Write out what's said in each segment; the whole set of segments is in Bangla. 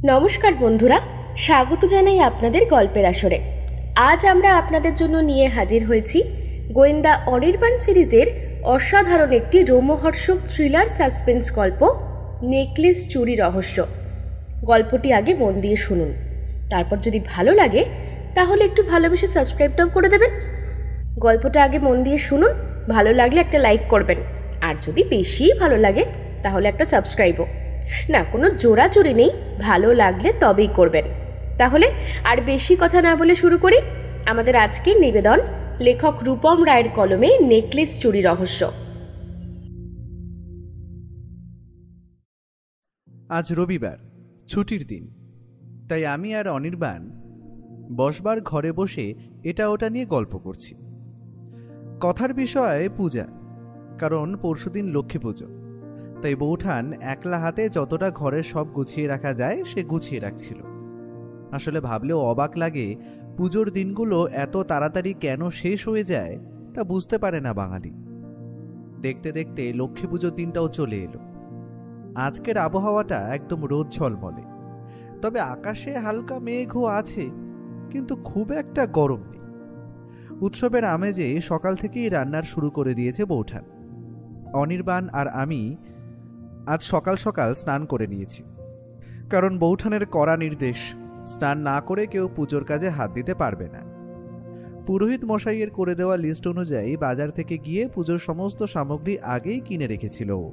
নমস্কার বন্ধুরা, স্বাগত জানাই আপনাদের গল্পের আসরে। আজ আমরা আপনাদের জন্য নিয়ে হাজির হয়েছি গোয়েন্দা অনির্বাণ সিরিজের অসাধারণ একটি রোমহর্ষক থ্রিলার সাসপেন্স গল্প নেকলেস চুরি রহস্য। গল্পটি আগে মন দিয়ে শুনুন, তারপর যদি ভালো লাগে তাহলে একটু ভালোবেসে সাবস্ক্রাইবটাও করে দেবেন। গল্পটা আগে মন দিয়ে শুনুন, ভালো লাগলে একটা লাইক করবেন, আর যদি বেশি ভালো লাগে তাহলে একটা সাবস্ক্রাইবও। না, কোনো জোড়াজুড়ি নেই, ভালো লাগলে তবেই করবেন। তাহলে আর বেশি কথা না বলে শুরু করি। আমাদের আজকের নিবেদন লেখক রূপম রায়ের কলমে নেকলেস চুরি রহস্য। আজ রবিবার, ছুটির দিন, তাই আমি আর অনির্বাণ বসবার ঘরে বসে এটা ওটা নিয়ে গল্প করছি। কথার বিষয় পূজা, কারণ পরশুদিন লক্ষ্মী পুজো, তাই বৌঠান একলা হাতে যতটা ঘরের সব গুছিয়ে রাখা যায় সে গুছিয়ে রাখছিল। আসলে ভাবলেও অবাক লাগে, পুজোর দিনগুলো এত তাড়াতাড়ি কেন শেষ হয়ে যায় তা বুঝতে পারে না বাঙালি। দেখতে দেখতে লক্ষ্মী পুজোর দিনটাও চলে এলো। আজকের আবহাওয়াটা একদম রোদ ঝলমলে, তবে আকাশে হালকা মেঘও আছে, কিন্তু খুব একটা গরম নেই। উৎসবের আমেজে সকাল থেকেই রান্নার শুরু করে দিয়েছে বৌঠান। অনির্বাণ আর আমি আজ সকাল সকাল স্নান করে নিয়েছি, কারণ বৌঠানের কড়া নির্দেশ, স্নান না করে কেউ পুজোর কাজে হাত দিতে পারবে না। পুরোহিত মশাইয়ের করে দেওয়া লিস্ট অনুযায়ী বাজার থেকে গিয়ে পুজোর সমস্ত সামগ্রী আগেই কিনে রেখেছিল ও।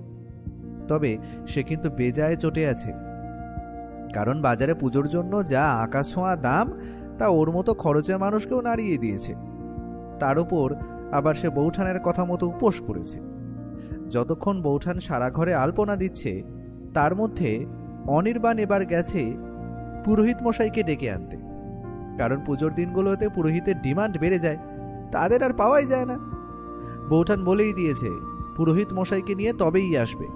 তবে সে কিন্তু বেজায় চটে আছে, কারণ বাজারে পুজোর জন্য যা আকাশ ছোঁয়া দাম তা ওর মতো খরচে মানুষকেও নাড়িয়ে দিয়েছে। তার উপর আবার সে বৌঠানের কথা মতো উপোস করেছে। যতক্ষণ বৌঠান সারা ঘরে আলপনা দিচ্ছে, তার মধ্যে অনির্বাণ এবার গেছে পুরোহিত মশাইকে ডেকে আনতে, কারণ পুজোর দিনগুলোতে পুরোহিতের ডিমান্ড বেড়ে যায়, তাদের আর পাওয়াই যায় না। বৌঠান বলেই দিয়েছে পুরোহিত মশাইকে নিয়ে তবেই আসবে,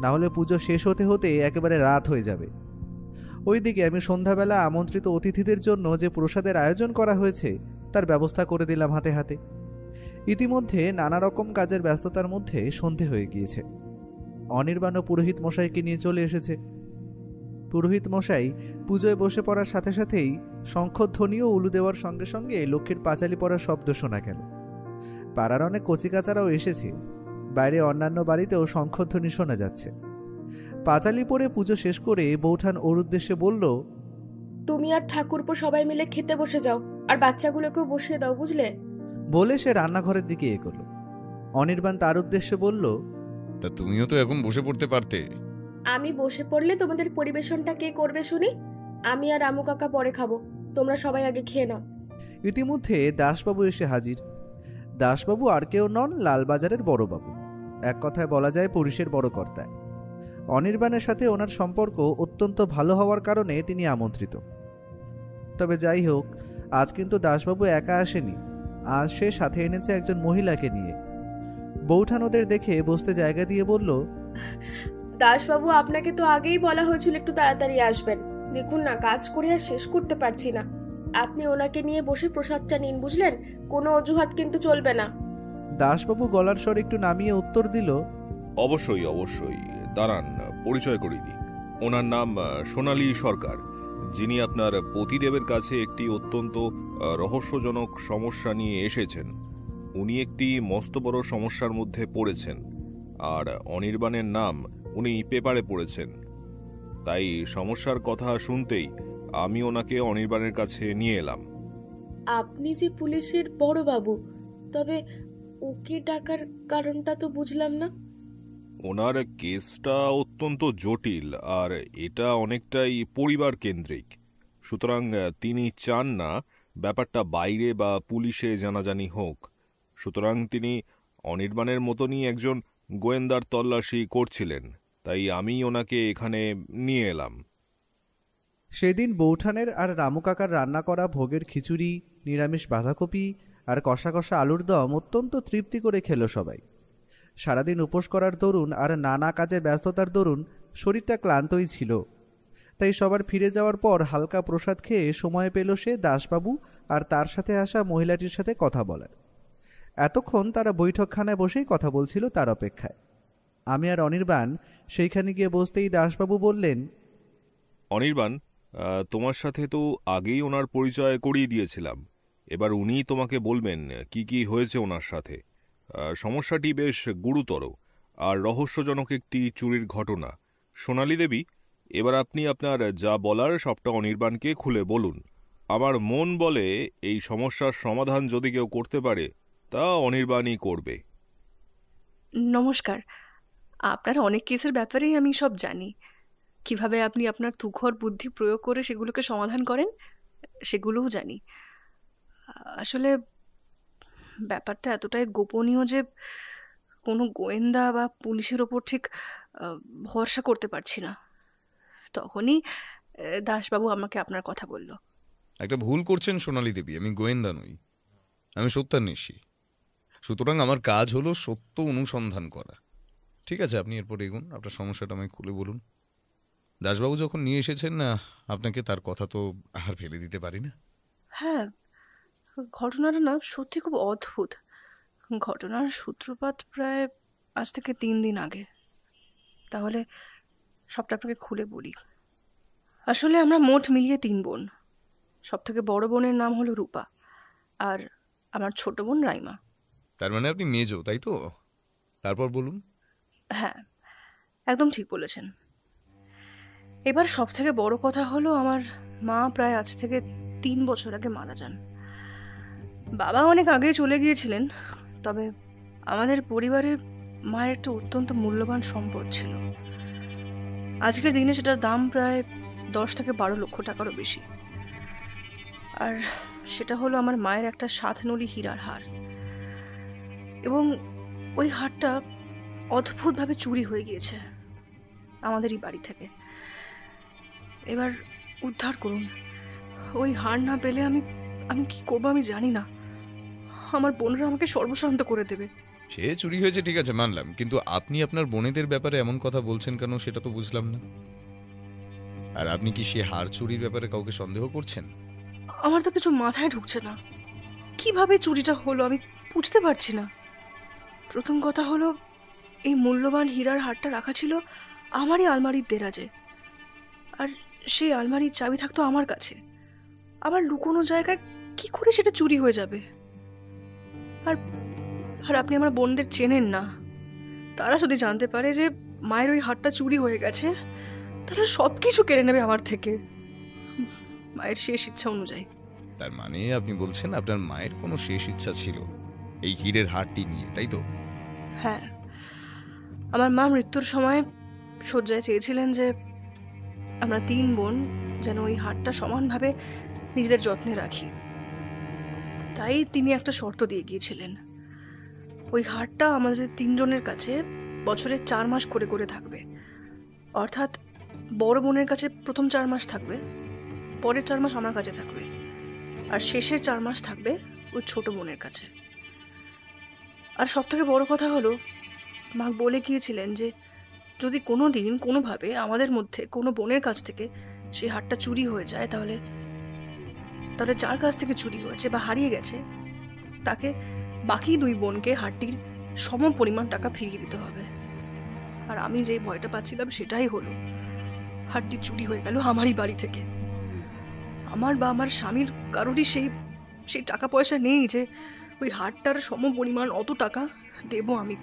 না হলে পুজো শেষ হতে হতে একেবারে রাত হয়ে যাবে। ওইদিকে আমি সন্ধ্যাবেলা আমন্ত্রিত অতিথিদের জন্য যে প্রসাদের আয়োজন করা হয়েছে তার ব্যবস্থা করে দিলাম হাতে হাতে। ইতিমধ্যে নানা রকম কাজের ব্যস্ততার মধ্যে সন্ধে হয়ে গিয়েছে। অনির্বাণ পুরোহিত মশাইকে নিয়ে চলে এসেছে। পুরোহিত মশাই পুজোয় বসে পড়ার সাথে সাথেই শঙ্খধ্বনি ও উলু দেওয়ার সঙ্গে সঙ্গে লক্ষ্মীর পাঁচালি পড়ার শব্দ শোনা গেল। পাড়ার অনেক কচিকাচারাও এসেছে, বাইরে অন্যান্য বাড়িতেও শঙ্খধ্বনি শোনা যাচ্ছে। পাঁচালি পড়ে পুজো শেষ করে বৌঠান ওর উদ্দেশ্যে বলল, তুমি আর ঠাকুরপো সবাই মিলে খেতে বসে যাও, আর বাচ্চাগুলোকেও বসিয়ে দাও, বুঝলে? বলে সে রান্নাঘরের দিকে এগোল। অনির্বাণ তার উদ্দেশ্যে বলল, তা তুমিও তো এখন বসে পড়তে পারতে। আমি বসে পড়লে তোমাদের পরিবেশনটা কে করবে শুনি? আমি আর রামু কাকা পরে খাবো, তোমরা সবাই আগে খেয়ে নাও। ইতিমধ্যে দাসবাবু এসে হাজির। দাসবাবু আর কেউ নন, লালবাজারের বড়বাবু, এক কথায় বলা যায় পুলিশের বড় কর্তা। অনির্বাণের সাথে ওনার সম্পর্ক অত্যন্ত ভালো হওয়ার কারণে তিনি আমন্ত্রিত। তবে যাই হোক, আজ কিন্তু দাসবাবু একা আসেনি, আজ সে সাথে এনেছে একজন মহিলাকে নিয়ে। বৌঠান ওদের দেখে বসতে জায়গা দিয়ে বলল, দাসবাবু, আপনাকে তো আগেই বলা হয়েছিল একটু তাড়াতাড়ি আসবেন। দেখুন না, কাজ করে আর শেষ করতে পারছি না। আপনি ওনাকে নিয়ে বসে প্রসাদটা নিন, বুঝলেন? কোনো অজুহাত কিন্তু চলবে না। দাসবাবু গলার স্বর একটু নামিয়ে উত্তর দিল, অবশ্যই অবশ্যই, দাঁড়ান পরিচয় করিয়ে দিই। ওনার নাম সোনালী সরকার, যিনি আপনার পতিদেবের কাছে একটি অত্যন্ত রহস্যজনক সমস্যা নিয়ে এসেছেন। উনি একটি মস্ত বড় সমস্যার মধ্যে পড়েছেন, আর অনির্বাণের নাম উনি পেপারে পড়েছেন। তাই সমস্যার কথা শুনতেই আমি ওনাকে অনির্বাণের কাছে নিয়ে এলাম। আপনি যে পুলিশের বড় বাবু, তবে ওকে ডাকার কারণটা তো বুঝলাম না। ওনার কেসটা অত্যন্ত জটিল, আর এটা অনেকটাই পরিবার কেন্দ্রিক, সুতরাং তিনি চান না ব্যাপারটা বাইরে বা পুলিশে জানাজানি হোক। সুতরাং তিনি অনির্বাণের মতনই একজন গোয়েন্দার তল্লাশি করছিলেন, তাই আমি ওনাকে এখানে নিয়ে এলাম। সেদিন বৌঠানের আর রামু কাকার রান্না করা ভোগের খিচুড়ি, নিরামিষ বাঁধাকপি আর কষা কষা আলুর দম অত্যন্ত তৃপ্তি করে খেল সবাই। সারাদিন উপোস করার দরুন আর নানা কাজে ব্যস্ততার দরুন শরীরটা ক্লান্তই ছিল, তাই সবার ফিরে যাওয়ার পর হালকা প্রসাদ খেয়ে সময় পেল সে দাসবাবু আর তার সাথে আসা মহিলাটির সাথে কথা বলার। এতক্ষণ তারা বৈঠকখানায় বসেই কথা বলছিল তার অপেক্ষায়। আমি আর অনির্বাণ সেইখানে গিয়ে বসতেই দাসবাবু বললেন, অনির্বাণ, তোমার সাথে তো আগেই ওনার পরিচয় করিয়ে দিয়েছিলাম। এবার উনিই তোমাকে বলবেন কি কি হয়েছে ওনার সাথে। সমস্যাটি বেশ গুরুতর আর রহস্যজনক একটি চুরির ঘটনা। সোনালী দেবী, এবার আপনি আপনার যা বলার সবটা অনির্বাণকে খুলে বলুন। আমার মন বলে এই সমস্যার সমাধান যদি কেউ করতে পারে তা অনির্বাণই করবে। নমস্কার। আপনার অনেক কেসের ব্যাপারেই আমি সব জানি। কিভাবে আপনি আপনার তুখর বুদ্ধি প্রয়োগ করে সেগুলোকে সমাধান করেন সেগুলোও জানি। আসলে ব্যাপারটা এতটাই গোপনীয় যে কোনো গোয়েন্দা বা পুলিশের ওপর ঠিক ভরসা করতে পারছি না। তখনই দাসবাবু আমাকে আপনার কথা বলল। একটা ভুল করছেন সোনালী দেবী, আমি গোয়েন্দা নই, আমি সত্যান্বেষী। সুতরাং আমার কাজ হলো সত্য অনুসন্ধান করা। ঠিক আছে, আপনি এরপর এগুন, আপনার সমস্যাটা আমায় খুলে বলুন। দাসবাবু যখন নিয়ে এসেছেন না, আপনাকে তার কথা তো আর ফেলে দিতে পারি না। হ্যাঁ, ঘটনাটা না সত্যি খুব অদ্ভুত। ঘটনার সূত্রপাত প্রায় আজ থেকে 3 দিন আগে। তাহলে সবটা আপনাকে খুলে বলি। আসলে আমরা মোট মিলিয়ে 3 বোন। সব থেকে বড় বোনের নাম হলো রূপা, আর আমার ছোট বোন রাইমা। তার মানে আপনি মেজো, তাই তো? তারপর বলুন। হ্যাঁ, একদম ঠিক বলেছেন। এবার সব থেকে বড় কথা হলো, আমার মা প্রায় আজ থেকে 3 বছর আগে মারা যান। বাবা অনেক আগে চলে গিয়েছিলেন, তবে আমাদের পরিবারের মায়ের একটা অত্যন্ত মূল্যবান সম্পদ ছিল। আজকের দিনে সেটার দাম প্রায় 10 থেকে 12 লক্ষ টাকারও বেশি। আর সেটা হলো আমার মায়ের একটা 7 নলি হীরার হার। এবং ওই হারটা অদ্ভুতভাবে চুরি হয়ে গিয়েছে আমাদেরই বাড়ি থেকে। এবার উদ্ধার করুন। ওই হার না পেলে আমি কি করবো আমি জানি না। আমার বোনরা আমাকে সর্বশান্ত করে দেবে। সে চুরি হয়েছে ঠিক আছে, মানলাম, কিন্তু আপনি আপনার বোনেদের ব্যাপারে এমন কথা বলছেন কেন সেটা তো বুঝলাম না। আর আপনি কি সে হার চুরির ব্যাপারে কাউকে সন্দেহ করছেন? আমার তো কিছু মাথায় ঢুকছে না। কিভাবে চুরিটা হলো আমি বুঝতে পারছি না। প্রথম কথা হলো, এই মূল্যবান হীরার হারটা রাখা ছিল আমারই আলমারির দেরাজে, আর সেই আলমারির চাবি থাকতো আমার কাছে। আবার লুকোনো জায়গায় কি করে সেটা চুরি হয়ে যাবে? আর আর আপনি আমার বোনদের চেনেন না। তারা যদি জানতে পারে যে মায়ের ওই হারটা চুরি হয়ে গেছে, তারা সব কিছু কেড়ে নেবে আমার থেকে, মায়ের শেষ ইচ্ছা অনুযায়ী। তার মানে আপনি বলছেন আপনার মায়ের কোনো শেষ ইচ্ছা ছিল এই হীরের হারটি নিয়ে, তাই তো? হ্যাঁ, আমার মা মৃত্যুর সময় শয্যায় চেয়েছিলেন যে আমরা 3 বোন যেন ওই হারটা সমানভাবে নিজেদের যত্নে রাখি। তাই তিনি একটা শর্ত দিয়ে গিয়েছিলেন। ওই হারটা আমাদের 3 জনের কাছে বছরে 4 মাস করে করে থাকবে। অর্থাৎ বড় বোনের কাছে প্রথম 4 মাস থাকবে, পরের 4 মাস আমার কাছে থাকবে, আর শেষের 4 মাস থাকবে ওই ছোট বোনের কাছে। আর সব থেকে বড় কথা হলো, মা বলে গিয়েছিলেন যে যদি কোনো দিন কোনোভাবে আমাদের মধ্যে কোনো বোনের কাছ থেকে সেই হারটা চুরি হয়ে যায়, তাহলে যার কাছ থেকে চুরি হয়েছে বা হারিয়ে গেছে তাকে বাকি 2 বোনকে হারটির সম পরিমাণ টাকা ফিরিয়ে দিতে হবে। আর আমি যেই ভয়টা পাচ্ছিলাম সেটাই হলো, হারটি চুরি হয়ে গেল আমারই বাড়ি থেকে। আমার বা আমার স্বামীর কারোরই সেই টাকা পয়সা নেই যে ওই হারটার সম পরিমাণ অত টাকা দেব আমি।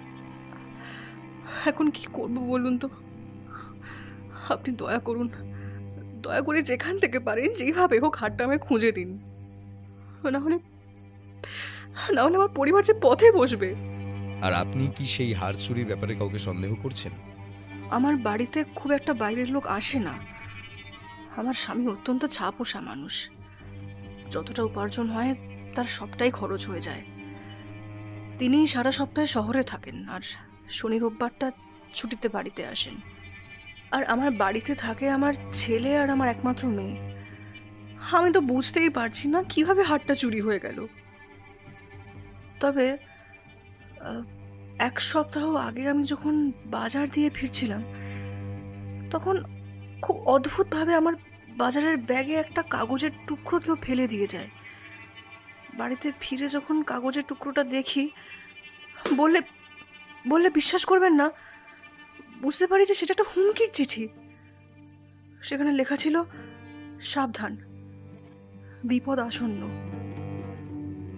এখন কি করব বলুন তো? আপনি দয়া করুন, দয়া করে যেখান থেকে পারেন যেভাবে হোক হারটা আমায় খুঁজে দিন, না হলে আমার পরিবার যে পথে বসবে। আর আপনি কি সেই হার চুরির ব্যাপারে কাউকে সন্দেহ করছেন? আমার বাড়িতে খুব একটা বাইরের লোক আসে না। আমার স্বামী অত্যন্ত ছাপোষা মানুষ। যতটা উপার্জন হয় তার সবটাই খরচ হয়ে যায়। তিনি সারা সপ্তাহে শহরে থাকেন, আর শনি রোববারটা ছুটিতে বাড়িতে আসেন। আর আমার বাড়িতে থাকে আমার ছেলে আর আমার একমাত্র মেয়ে। আমি তো বুঝতেই পারছি না কিভাবে হারটা চুরি হয়ে গেল। তবে 1 সপ্তাহ আগে আমি যখন বাজার দিয়ে ফিরছিলাম, তখন খুব অদ্ভুতভাবে আমার বাজারের ব্যাগে একটা কাগজের টুকরো কেউ ফেলে দিয়ে যায়। বাড়িতে ফিরে যখন কাগজের টুকরোটা দেখি, বললে বিশ্বাস করবেন না, বুঝতে পারি যে সেটা একটা হুমকির চিঠি। সেখানে লেখা ছিল, সাবধান, বিপদ আসন্ন।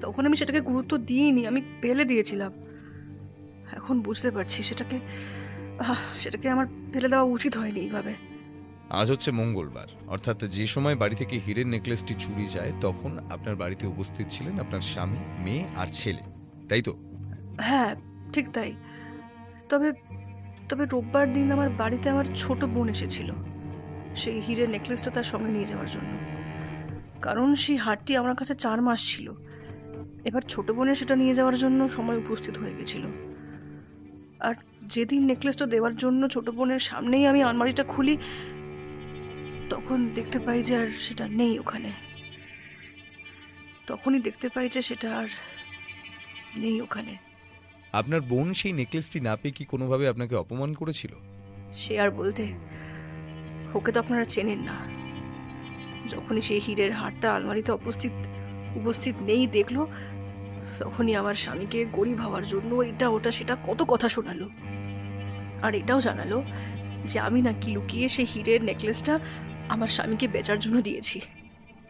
তখন আমি সেটাকে গুরুত্ব দিইনি, আমি ফেলে দিয়েছিলাম। এখন বুঝতে পারছি সেটাকে আমার ফেলে দেওয়া উচিত হয়নি এইভাবে। আজ হচ্ছে মঙ্গলবার, অর্থাৎ যে সময় বাড়ি থেকে হীরের নেকলেসটি চুরি যায় তখন আপনার বাড়িতে উপস্থিত ছিলেন আপনার স্বামী, মেয়ে আর ছেলে, তাই তো? হ্যাঁ, ঠিক তাই। তবে তবে রোববার দিন আমার বাড়িতে আমার ছোট বোন এসেছিল সেই হীরের নেকলেসটা তার সঙ্গে নিয়ে যাওয়ার জন্য। কারণ সেই হারটি আমার কাছে 4 মাস ছিল। এবার ছোট বোনের সেটা নিয়ে যাওয়ার জন্য সময় উপস্থিত হয়ে গেছিল। আর যেদিন নেকলেসটা দেওয়ার জন্য ছোট বোনের সামনেই আমি আলমারিটা খুলি, তখন দেখতে পাই যে আর সেটা নেই ওখানে। তখনই দেখতে পাই যে সেটা আর নেই ওখানে। আপনার বোন সেই নেকলেসটি না পেয়ে কি কোনোভাবে আপনাকে অপমান করেছিল? সে আর বলতে, ওকে তো আপনারা চেনেন না। যখনই সেই হীরের হারটা আলমারিতে উপস্থিত নেই দেখলো, তখনই আমার স্বামীকে গরিব হওয়ার জন্য এটা ওটা সেটা কত কথা শোনালো। আর এটাও জানালো যে আমি নাকি লুকিয়ে সেই হীরের নেকলেসটা আমার স্বামীকে বেচার জন্য দিয়েছি।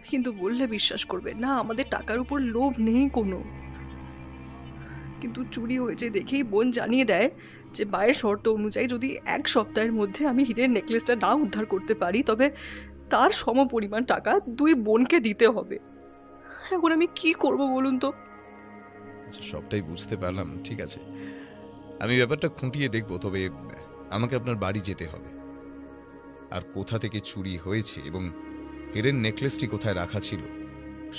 কিন্তু বললে বিশ্বাস করবে না, আমাদের টাকার উপর লোভ নেই কোনো। কিন্তু চুরি হয়েছে দেখেই বোন জানিয়ে দেয় যে মায়ের শর্ত অনুযায়ী যদি 1 সপ্তাহের মধ্যে আমি হীরের নেকলেসটা না উদ্ধার করতে পারি, তবে তার সমপরিমাণ টাকা 2 বোনকে দিতে হবে। এখন আমি কি করব বলুন তো? সবটাই বুঝতে পারলাম, ঠিক আছে, আমি ব্যাপারটা খুঁটিয়ে দেখব। তবে আমাকে আপনার বাড়ি যেতে হবে, আর কোথা থেকে চুরি হয়েছে এবং হীরের নেকলেসটি কোথায় রাখা ছিল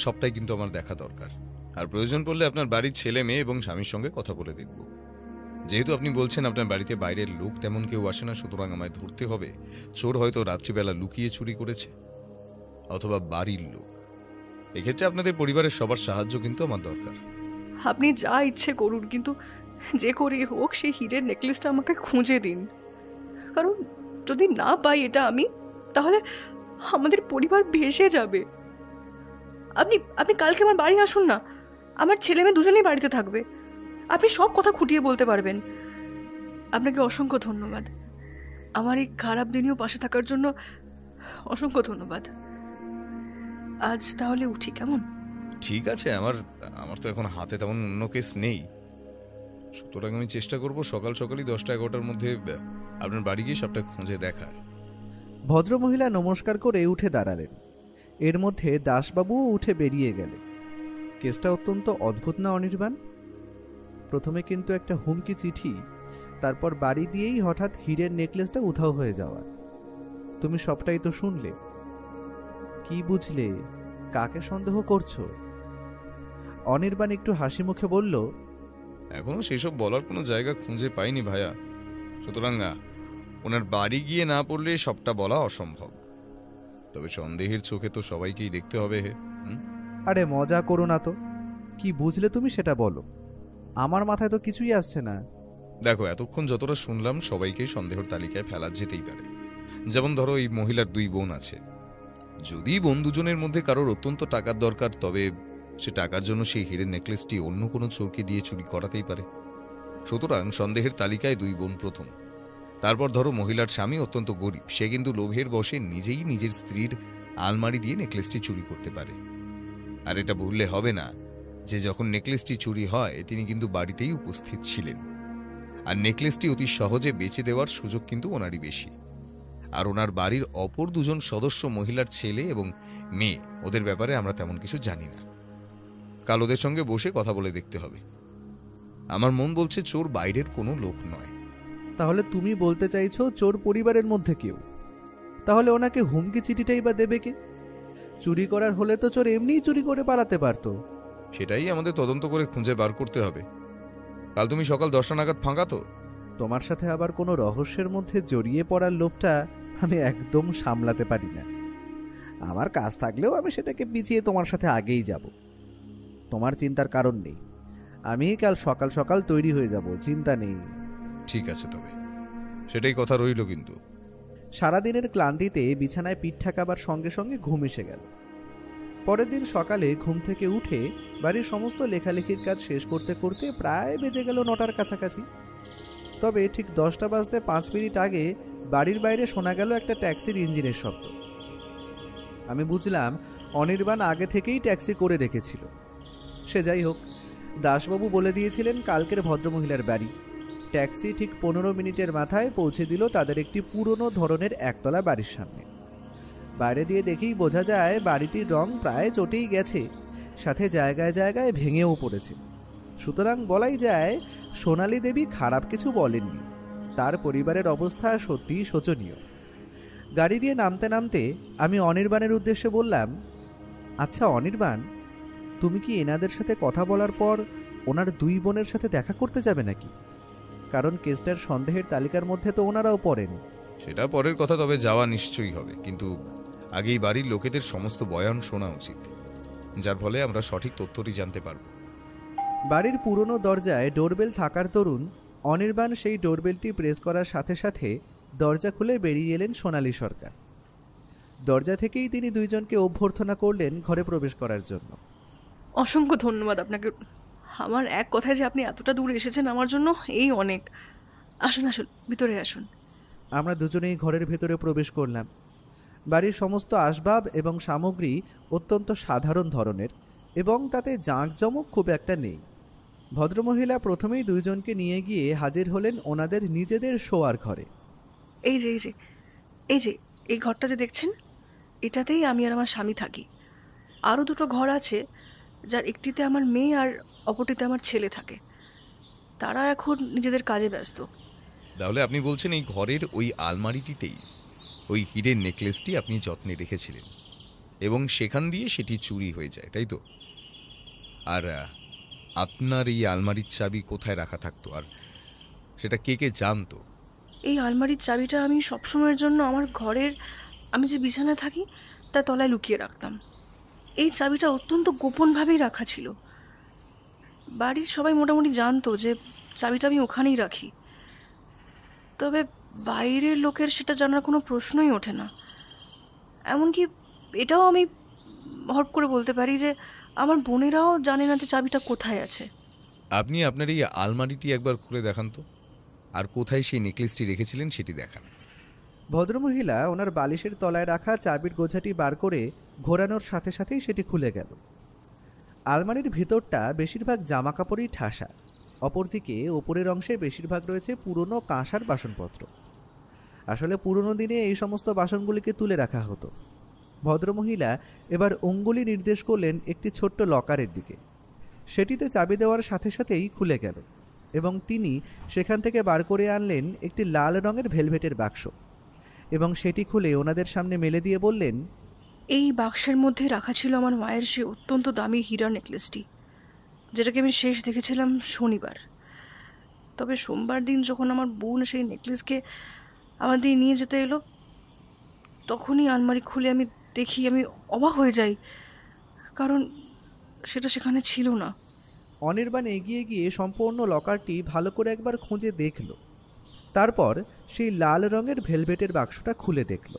সবটাই কিন্তু আমার দেখা দরকার। আর প্রয়োজন পড়লে আপনার বাড়ির ছেলে মেয়ে এবং স্বামীর সঙ্গে কথা বলে দেখব। যেহেতু আপনি বলছেন আপনার বাড়িতে বাইরের লোক তেমন কেউ আসে না, সুতরাং আমায় ধরতে হবে চোর হয়তো রাত্রিবেলা লুকিয়ে চুরি করেছে, অথবা বাড়ির লোক। এক্ষেত্রে আপনাদের পরিবারের সবার সাহায্য কিন্তু আমার দরকার। আপনি যা ইচ্ছে করুন, কিন্তু যে করেই হোক সেই হীরের নেকলেসটা আমাকে খুঁজে দিন। কারণ যদি না পাই এটা আমি, তাহলে আমাদের পরিবার ভেসে যাবে। আপনি কালকে আমার বাড়ি আসুন না, আমার ছেলে মেয়ে দুজনেই বাড়িতে থাকবে। আপনি সব কথা খুঁটিয়ে বলতে পারবেন। আপনাকে অসংখ্য ধন্যবাদ। আমার এই খারাপ দিনেও পাশে থাকার জন্য অসংখ্য ধন্যবাদ। আজ তাহলে উঠি, কেমন? ঠিক আছে, আমার তো এখন হাতে তেমন অন্য কেস নেই, সুতরাং আমি চেষ্টা করব সকাল সকালই 10টা-11টার মধ্যে আপনার বাড়ি গিয়ে সবটা খুঁজে দেখার। ভদ্রমহিলা নমস্কার করে উঠে দাঁড়ালেন। এর মধ্যে দাসবাবুও উঠে বেরিয়ে গেলেন। কেসটা অত্যন্ত অদ্ভুত না অনির্বাণ? প্রথমে কিন্তু একটা হুমকি চিঠি, তারপর বাড়ি দিয়েই হঠাৎ হীরের নেকলেসটা উধাও হয়ে যাওয়া। তুমি সবটাই তো শুনলে, কি বুঝলে? কাকে সন্দেহ করছো? অনির্বাণ একটু হাসি মুখে বলল, এখনো সেসব বলার কোনো জায়গা খুঁজে পাইনি ভাইয়া, সুতরাং ওনার বাড়ি গিয়ে না পড়লে সবটা বলা অসম্ভব। তবে সন্দেহের চোখে তো সবাইকেই দেখতে হবে। আরে মজা করো না তো, কি বুঝলে তুমি সেটা বলো। আমার মাথায় তো কিছুই আসছে না। দেখো, এতক্ষণ যতটা শুনলাম সবাইকেই সন্দেহের তালিকায় ফেলা যেতেই পারে। যেমন ধরো, এই মহিলার 2 বোন আছে। যদি বোন দুজনের মধ্যে কারোর অত্যন্ত টাকার দরকার, তবে সে টাকার জন্য সেই হীরের নেকলেসটি অন্য কোনো চোরকে দিয়ে চুরি করাতেই পারে। সুতরাং সন্দেহের তালিকায় 2 বোন প্রথম। তারপর ধরো, মহিলার স্বামী অত্যন্ত গরিব, সে কিন্তু লোভের বশে নিজেই নিজের স্ত্রীর আলমারি দিয়ে নেকলেসটি চুরি করতে পারে। আর এটা ভুললে হবে না যে যখন নেকলেসটি চুরি হয় তিনি কিন্তু বাড়িতেই উপস্থিত ছিলেন, আর নেকলেসটি অতি সহজে বেচে দেওয়ার সুযোগ কিন্তু ওনারই বেশি। আর ওনার বাড়ির অপর 2 জন সদস্য, মহিলার ছেলে এবং মেয়ে, ওদের ব্যাপারে আমরা তেমন কিছু জানি না। কাল ওদের সঙ্গে বসে কথা বলে দেখতে হবে। আমার মন বলছে চোর বাইরের কোনো লোক নয়। তাহলে তুমি বলতে চাইছো চোর পরিবারের মধ্যে কেউ? তাহলে ওনাকে হুমকি চিঠিটাই বা দেবে কে? চুরি করার হলে তো চোর এমনিই চুরি করে পালাতে পারতো। সেটাই আমাদের তদন্ত করে খুঁজে বার করতে হবে। কাল তুমি সকাল 10টা নাগাদ ফাঁকা তো? তোমার সাথে আবার কোনো রহস্যের মধ্যে জড়িয়ে পড়ার লোভটা আমি একদম সামলাতে পারি না। আমার কাজ থাকলেও আমি সেটাকে পিছিয়ে তোমার সাথে আগেই যাব। তোমার চিন্তার কারণ নেই, আমি কাল সকাল সকাল তৈরি হয়ে যাব, চিন্তা নেই। ঠিক আছে, তবে সেটাই কথা রইল। কিন্তু সারাদিনের ক্লান্তিতে বিছানায় পিঠ ঠেকাবার সঙ্গে সঙ্গে ঘুম এসে গেল। পরের দিন সকালে ঘুম থেকে উঠে বাড়ির সমস্ত লেখালেখির কাজ শেষ করতে করতে প্রায় বেজে গেল 9টার কাছাকাছি। তবে ঠিক 10টা বাজতে 5 মিনিট আগে বাড়ির বাইরে শোনা গেল একটা ট্যাক্সির ইঞ্জিনের শব্দ। আমি বুঝলাম অনির্বাণ আগে থেকেই ট্যাক্সি করে রেখেছিল। সে যাই হোক, দাসবাবু বলে দিয়েছিলেন কালকের ভদ্রমহিলার বাড়ি। ট্যাক্সি ঠিক 15 মিনিটের মাথায় পৌঁছে দিল তাদের একটি পুরনো ধরনের একতলা বাড়ির সামনে। বাইরে দিয়ে দেখেই বোঝা যায় বাড়িটির রং প্রায় চটেই গেছে, সাথে জায়গায় জায়গায় ভেঙেও পড়েছে। সুতরাং বলাই যায় সোনালী দেবী খারাপ কিছু বলেননি। তার পরিবারের অবস্থা সত্যিই শোচনীয়। গাড়ি দিয়ে নামতে নামতে আমি অনির্বাণের উদ্দেশ্যে বললাম, আচ্ছা অনির্বাণ, তুমি কি এনাদের সাথে কথা বলার পর ওনার 2 বোনের সাথে দেখা করতে যাবে নাকি? কারণ কেসটার সন্দেহের তালিকার মধ্যে তো ওনারাও পড়েন। সেটা পরের কথা, তবে যাওয়া নিশ্চয়ই হবে, কিন্তু আগেই বাড়ির লোকেদের সমস্ত বয়ান শোনা উচিত, যার ফলে আমরা সঠিক তথ্যটি জানতে পারব। বাড়ির পুরনো দরজায় ডোরবেল থাকার দরুন অনির্বাণ সেই ডোরবেলটি প্রেস করার সাথে সাথে দরজা খুলে বেরিয়ে এলেন সোনালী সরকার। দরজা থেকেই তিনি 2 জনকে অভ্যর্থনা করলেন ঘরে প্রবেশ করার জন্য। অসংখ্য ধন্যবাদ আপনাকে। আমার এক কথায় যে আপনি এতটা দূর এসেছেন আমার জন্য, এই অনেক। আসুন আসুন, ভিতরে আসুন। আমরা দুজনেই ঘরের ভেতরে প্রবেশ করলাম। বাড়ির সমস্ত আসবাব এবং সামগ্রী অত্যন্ত সাধারণ ধরনের এবং তাতে জাঁকজমক খুব একটা নেই। ভদ্রমহিলা প্রথমেই 2 জনকে নিয়ে গিয়ে হাজির হলেন ওনাদের নিজেদের শোয়ার ঘরে। এই যে এই যে এই যে এই ঘরটা যে দেখছেন, এটাতেই আমি আর আমার স্বামী থাকি। আরও 2টো ঘর আছে, যার একটিতে আমার মেয়ে আর অপরটিতে আমার ছেলে থাকে। তারা এখন নিজেদের কাজে ব্যস্ত। তাহলে আপনি বলছেন এই ঘরের ওই আলমারিটিতেই ওই হীরের নেকলেসটি আপনি যত্নে রেখেছিলেন এবং সেখান দিয়ে সেটি চুরি হয়ে যায়, তাই তো? আর আপনার এই আলমারির চাবি কোথায় রাখা থাকতো, আর সেটা কে কে জানতো? এই আলমারির চাবিটা আমি সবসময়ের জন্য আমার ঘরের, আমি যে বিছানায় থাকি তার তলায় লুকিয়ে রাখতাম। এই চাবিটা অত্যন্ত গোপনভাবেই রাখা ছিল। বাড়ির সবাই মোটামুটি জানতো যে চাবিটা আমি ওখানেই রাখি, তবে বাইরের লোকের সেটা জানার কোনো প্রশ্নই ওঠে না। এমনকি এটাও আমি হট করে বলতে পারি যে আমার বোনেরাও জানে না যে চাবিটা কোথায় আছে। আপনি আপনার এই আলমারিটি একবার খুলে দেখান তো, আর কোথায় সেই নেকলেসটি রেখেছিলেন সেটি দেখান। ভদ্রমহিলা ওনার বালিশের তলায় রাখা চাবির গোছাটি বার করে ঘোরানোর সাথে সাথেই সেটি খুলে গেল। আলমারির ভিতরটা বেশিরভাগ জামাকাপড়ই ঠাসা, অপরদিকে ওপরের অংশে বেশিরভাগ রয়েছে পুরনো কাঁসার বাসনপত্র। আসলে পুরনো দিনে এই সমস্ত বাসনগুলিকে তুলে রাখা হতো। ভদ্রমহিলা এবার অঙ্গুলি নির্দেশ করলেন একটি ছোট্ট লকারের দিকে। সেটিতে চাবি দেওয়ার সাথে সাথেই খুলে গেল এবং তিনি সেখান থেকে বার করে আনলেন একটি লাল রঙের ভেলভেটের বাক্স এবং সেটি খুলে ওনাদের সামনে মেলে দিয়ে বললেন, এই বাক্সের মধ্যে রাখা ছিল আমার মায়ের সেই অত্যন্ত দামি হীরার নেকলেসটি, যেটাকে আমি শেষ দেখেছিলাম শনিবার। তবে সোমবার দিন যখন আমার বোন সেই নেকলেসকে আমার দিয়ে নিয়ে যেতে এলো, তখনই আলমারি খুলে আমি দেখি, আমি অবাক হয়ে যাই, কারণ সেটা সেখানে ছিল না। অনির্বাণ এগিয়ে গিয়ে সম্পূর্ণ লকারটি ভালো করে একবার খুঁজে দেখল। তারপর সেই লাল রঙের ভেলভেটের বাক্সটা খুলে দেখল।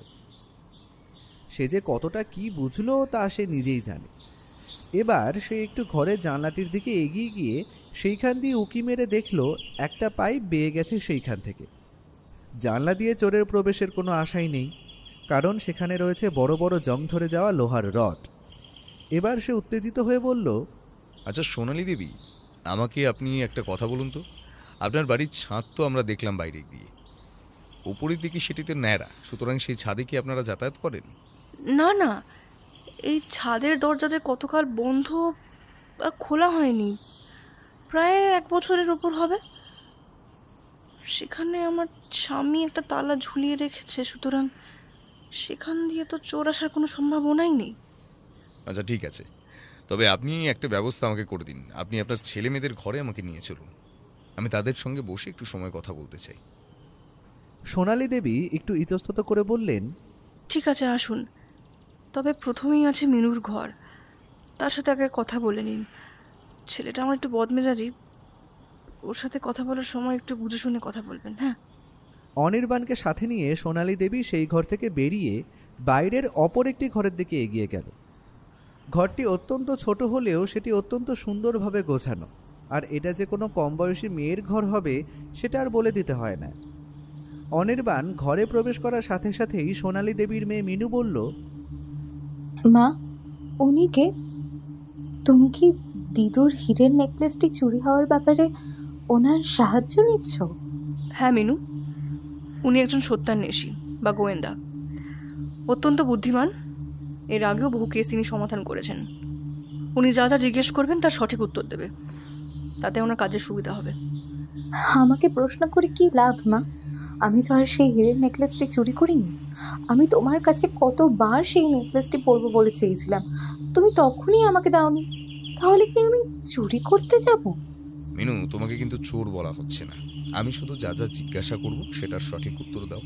সে যে কতটা কি বুঝলো তা সে নিজেই জানে। এবার সে একটু ঘরের জানলাটির দিকে এগিয়ে গিয়ে সেইখান দিয়ে উকি মেরে দেখল একটা পাইপ বেয়ে গেছে সেইখান থেকে। জানলা দিয়ে চোরের প্রবেশের কোনো আশাই নেই, কারণ সেখানে রয়েছে বড় বড় জং ধরে যাওয়া লোহার রড। এবার সে উত্তেজিত হয়ে বলল, আচ্ছা সোনালী দেবী, আমাকে আপনি একটা কথা বলুন তো। আপনার বাড়ির ছাদ তো আমরা দেখলাম বাইরে গিয়ে, উপরের দিকে সেটিতে ন্যাড়া, সুতরাং সেই ছাদে কি আপনারা যাতায়াত করেন? না না, এই ছাদের দরজা যে কতকাল বন্ধ আর খোলা হয়নি, প্রায় 1 বছরের উপর হবে। সেখানে আমার স্বামী একটা তালা ঝুলিয়ে রেখেছে, সুতরাং সেখান দিয়ে তো চোর আসার কোনো সম্ভাবনাই নেই। আচ্ছা ঠিক আছে, তবে আপনি একটা ব্যবস্থা আমাকে করে দিন। আপনি আপনার ছেলে মেয়েদের ঘরে আমাকে নিয়ে চলুন, আমি তাদের সঙ্গে বসে একটু সময় কথা বলতে চাই। সোনালী দেবী একটু ইতস্তত করে বললেন, ঠিক আছে আসুন, তবে প্রথমেই আছে মিনুর ঘর, তার সাথে আগে কথা বলে নিন। ছেলেটা আমার একটু বদমেজাজি, ওর সাথে কথা বলার সময় একটু বুঝে শুনে কথা বলবেন। হ্যাঁ। অনির্বাণকে সাথে নিয়ে সোনালী দেবী সেই ঘর থেকে বেরিয়ে বাইরের অপর একটি ঘরের দিকে এগিয়ে গেল। ঘরটি অত্যন্ত ছোট হলেও সেটি অত্যন্ত সুন্দরভাবে গোছানো, আর এটা যে কোনো কম বয়সী মেয়ের ঘর হবে সেটা আর বলে দিতে হয় না। অনির্বাণ ঘরে প্রবেশ করার সাথে সাথেই সোনালী দেবীর মেয়ে মিনু বলল, মা, উনি কে? তুমি কি দিদুর হীরের নেকলেসটি চুরি হওয়ার ব্যাপারে ওনার সাহায্য নিচ্ছ? হ্যাঁ মিনু, উনি একজন সত্যান্বেষী বা গোয়েন্দা, অত্যন্ত বুদ্ধিমান। এর আগেও বহু কেস তিনি সমাধান করেছেন। উনি যা যা জিজ্ঞেস করবেন তার সঠিক উত্তর দেবে, তাতে ওনার কাজের সুবিধা হবে। আমাকে প্রশ্ন করে কি লাভ মা? আমি তো আর সেই হীরের নেকলেসটি চুরি করিনি। আমি তোমার কাছে কতবার সেই নেকলেসটি পরবো বলে চেয়েছিলাম, তুমি তখনই আমাকে দাওনি। তাহলে কি আমি চুরি করতে যাব? মিনু, তোমাকে কিন্তু চোর বলা হচ্ছে না। আমি শুধু যা যা জিজ্ঞাসা করব সেটার সঠিক উত্তর দাও,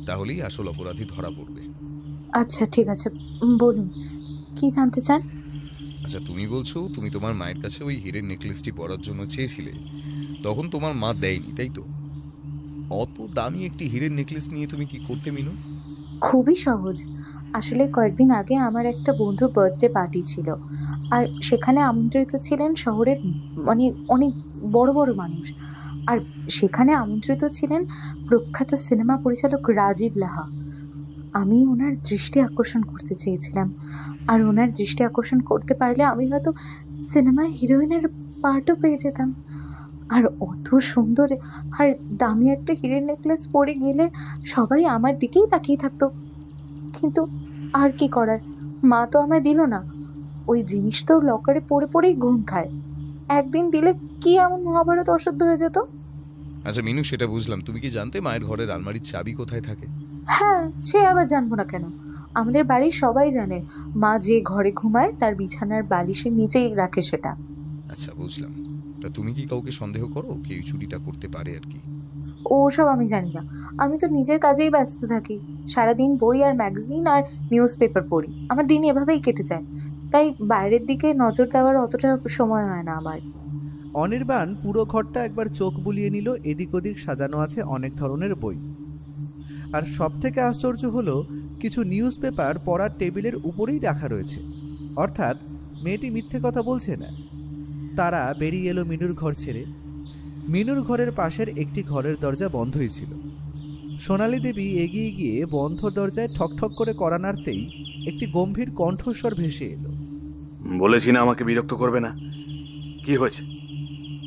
তাহলেই আসল অপরাধী ধরা পড়বে। আচ্ছা ঠিক আছে, বলুন কি জানতে চান? আচ্ছা, তুমি বলছো তুমি তোমার মায়ের কাছে ওই হীরের নেকলেসটি পরার জন্য চেয়েছিলে, তখন তোমার মা দেয়নি, তাই তো? অত দামি একটি হীরের নেকলেস নিয়ে তুমি কি করতে মিনু? খুবই সহজ। আসলে কয়েকদিন আগে আমার একটা বন্ধুর বার্থডে পার্টি ছিল, আর সেখানে আমন্ত্রিত ছিলেন শহরের মানে অনেক বড় বড় মানুষ। আর সেখানে আমন্ত্রিত ছিলেন প্রখ্যাত সিনেমা পরিচালক রাজীব লাহা। আমি ওনার দৃষ্টি আকর্ষণ করতে চেয়েছিলাম, আর ওনার দৃষ্টি আকর্ষণ করতে পারলে আমি হয়তো সিনেমায় হিরোইনের পার্টও পেয়ে যেতাম। আর অত সুন্দর আর দামি একটা হীরের নেকলেস পরে গেলে সবাই আমার দিকেই তাকিয়ে থাকতো। কিন্তু আর কি করার, মা তো আমায় দিল না। ওই জিনিস তো লকারে পড়ে পড়েই ঘুম খায়। একদিন দিলে কি এমন মহাভারত অশুদ্ধ হয়ে যেত? আচ্ছা মিনু, সেটা বুঝলাম। তুমি কি জানতে মায়ের ঘরের আলমারির চাবি কোথায় থাকে? হ্যাঁ, সে আবার জানবো না কেন? আমাদের বাড়ির সবাই জানে মা যে ঘরে ঘুমায় তার বিছানার বালিশের নিচেই রাখে সেটা। আচ্ছা, বুঝলাম। তা তুমি কি কাউকে সন্দেহ করো কেউ চুরিটা করতে পারে আর কি? ওসব আমি জানি না। আমি তো নিজের কাজেই ব্যস্ত থাকি। সারাদিন বই আর ম্যাগাজিন আর নিউজ পেপার পড়ি। আমার দিন এভাবেই কেটে যায়, তাই বাইরের দিকে নজর দেওয়ার অতটা সময় হয় না আমার। অনির্বাণ পুরো ঘরটা একবার চোখ বুলিয়ে নিল। এদিক ওদিক সাজানো আছে অনেক ধরনের বই, আর সব থেকে আশ্চর্য হলো কিছু নিউজ পেপার পড়ার টেবিলের উপরেই রাখা রয়েছে। অর্থাৎ মেয়েটি মিথ্যে কথা বলছে না। তারা বেরিয়ে এলো মিনুর ঘর ছেড়ে। মিনুর ঘরের পাশের একটি ঘরের দরজা বন্ধই ছিল। সোনালী দেবী এগিয়ে গিয়ে বন্ধ দরজায় ঠকঠক করে কড়া নাড়তেই একটি গম্ভীর কণ্ঠস্বর ভেসে এলো। বলেছি না আমাকে বিরক্ত করবে না। কি হয়েছে,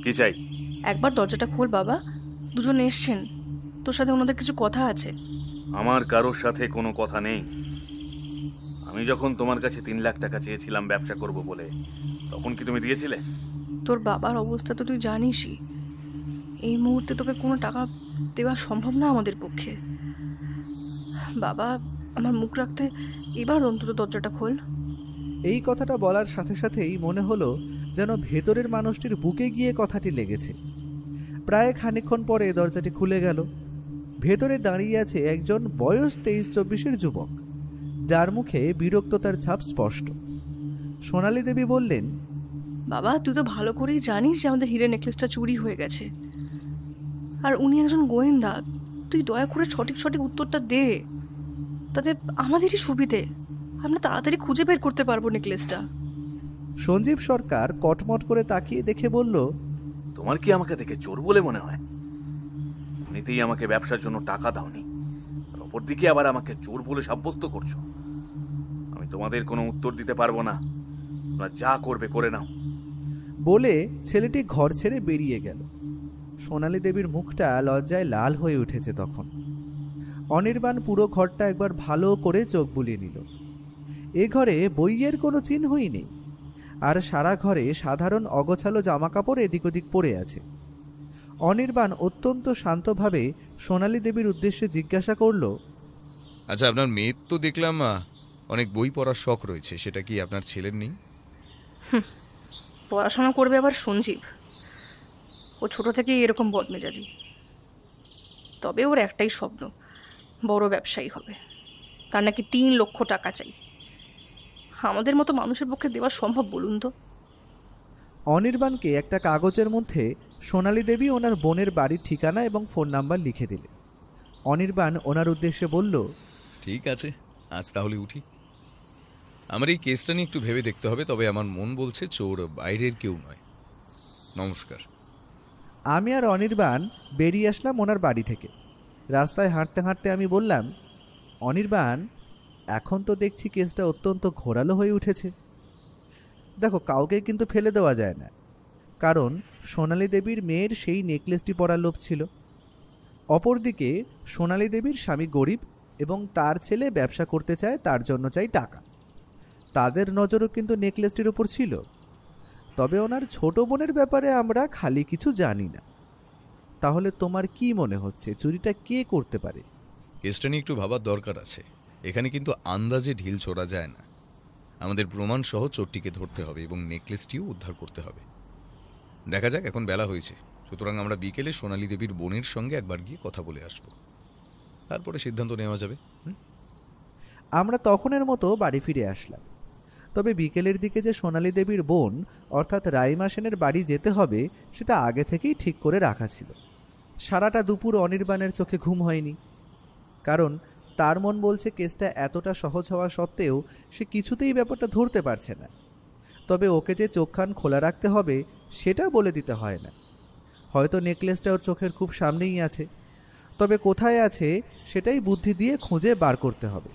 কি চাই? একবার দরজাটা খোল বাবা, দুজন এসছেন, তোর সাথে ওনাদের কিছু কথা আছে। আমার কারোর সাথে কোনো কথা নেই। আমি যখন তোমার কাছে 3 লাখ টাকা চেয়েছিলাম ব্যবসা করব বলে, তখন কি তুমি দিয়েছিলে? তোর বাবার অবস্থা তো তুই জানিসই। এই মুহূর্তে তোকে কোনো টাকা দেওয়া সম্ভব না আমাদের পক্ষে। বাবা, আমার মুখ রাখতে এবার অন্তত দরজাটা খোল। এই কথাটা বলার সাথে সাথেই মনে হলো যেন ভেতরের মানুষটির বুকে গিয়ে কথাটি লেগেছে। প্রায় খানিকক্ষণ পরে দরজাটি খুলে গেল। ভেতরে দাঁড়িয়ে আছে একজন বয়স 23-24 যুবক, যার মুখে বিরক্ততার ছাপ স্পষ্ট। সোনালী দেবী বললেন, বাবা, তুই তো ভালো করেই জানিস যে আমাদের হীরের নেকলেসটা চুরি হয়ে গেছে, আর উনি একজন গোয়েন্দা। তুই দয়া করে সঠিক সঠিক উত্তরটা দে, তাতে আমাদেরই সুবিধে। আমরা তাড়াতাড়ি খুঁজে বের করতে পারবো নেকলেসটা। সঞ্জীব সরকার কটমট করে তাকিয়ে দেখে বলল, তোমার কি আমাকে দেখে চোর বলে মনে হয়? এমনিতেই আমাকে ব্যবসার জন্য টাকা দাওনি, আর অপরদিকে আবার আমাকে চোর বলে সাব্যস্ত করছো। আমি তোমাদের কোনো উত্তর দিতে পারবো না। তোমরা যা করবে করে নাও। বলে ছেলেটি ঘর ছেড়ে বেরিয়ে গেল। সোনালী দেবীর মুখটা লজ্জায় লাল হয়ে উঠেছে তখন। অনির্বাণ পুরো ঘরটা একবার ভালো করে চোখ বুলিয়ে নিল। এ ঘরে বইয়ের কোনো চিহ্নই নেই, আর সারা ঘরে সাধারণ অগোছালো জামাকাপড় এদিক ওদিক পড়ে আছে। অনির্বাণ অত্যন্ত শান্তভাবে সোনালী দেবীর উদ্দেশ্যে জিজ্ঞাসা করল, আচ্ছা, আপনার মেয়ের তো দেখলাম অনেক বই পড়ার শখ রয়েছে, সেটা কি আপনার ছেলের নেই? পড়াশোনা করবে আবার সঞ্জীব? ও ছোট থেকেই এরকম বদমেজাজি। তবে ওর একটাই স্বপ্ন, বড় ব্যবসায়ী হবে। তার নাকি 3 লক্ষ টাকা চাই। আমাদের মতো মানুষের পক্ষে দেওয়া সম্ভব বলুন তো? অনির্বাণকে একটা কাগজের মধ্যে সোনালী দেবী ওনার বোনের বাড়ির ঠিকানা এবং ফোন নাম্বার লিখে দিলে। অনির্বাণ ওনার উদ্দেশ্যে বলল, ঠিক আছে, আজ তাহলে উঠি। আমার এই কেসটা নিয়ে একটু ভেবে দেখতে হবে, তবে আমার মন বলছে চোর বাইরের কেউ নয়। নমস্কার। আমি আর অনির্বাণ বেরিয়ে আসলাম ওনার বাড়ি থেকে। রাস্তায় হাঁটতে হাঁটতে আমি বললাম, অনির্বাণ, এখন তো দেখছি কেসটা অত্যন্ত ঘোরালো হয়ে উঠেছে। দেখো, কাউকে কিন্তু ফেলে দেওয়া যায় না, কারণ সোনালী দেবীর মেয়ের সেই নেকলেসটি পরার লোভ ছিল। অপরদিকে সোনালী দেবীর স্বামী গরিব এবং তার ছেলে ব্যবসা করতে চায়, তার জন্য চাই টাকা। তাদের নজরও কিন্তু নেকলেসটির ওপর ছিল। তবে ওনার ছোট বোনের ব্যাপারে আমরা খালি কিছু জানি না। তাহলে তোমার কি মনে হচ্ছে চুরিটা কে করতে পারে? কেসটা নিয়ে একটু ভাবার দরকার আছে। এখানে কিন্তু আন্দাজে ঢিল ছোড়া যায় না। আমাদের প্রমাণ সহ চোরটিকে ধরতে হবে এবং নেকলেসটিও উদ্ধার করতে হবে। দেখা যাক, এখন বেলা হয়েছে, সুতরাং আমরা বিকেলে সোনালী দেবীর বোনের সঙ্গে একবার গিয়ে কথা বলে আসব, তারপরে সিদ্ধান্ত নেওয়া যাবে। আমরা তখনের মতো বাড়ি ফিরে আসলাম। তবে বিকেলের দিকে যে সোনালী দেবীর বোন অর্থাৎ রাইমা সেনের বাড়ি যেতে হবে সেটা আগে থেকেই ঠিক করে রাখা ছিল। সারাটা দুপুর অনির্বাণের চোখে ঘুম হয়নি, কারণ তার মন বলছে কেসটা এতটা সহজ হওয়া সত্ত্বেও সে কিছুতেই ব্যাপারটা ধরতে পারছে না। তবে ওকে যে চোখখান খোলা রাখতে হবে সেটা বলে দিতে হয় না। হয়তো নেকলেসটা ওর চোখের খুব সামনেই আছে, তবে কোথায় আছে সেটাই বুদ্ধি দিয়ে খুঁজে বার করতে হবে।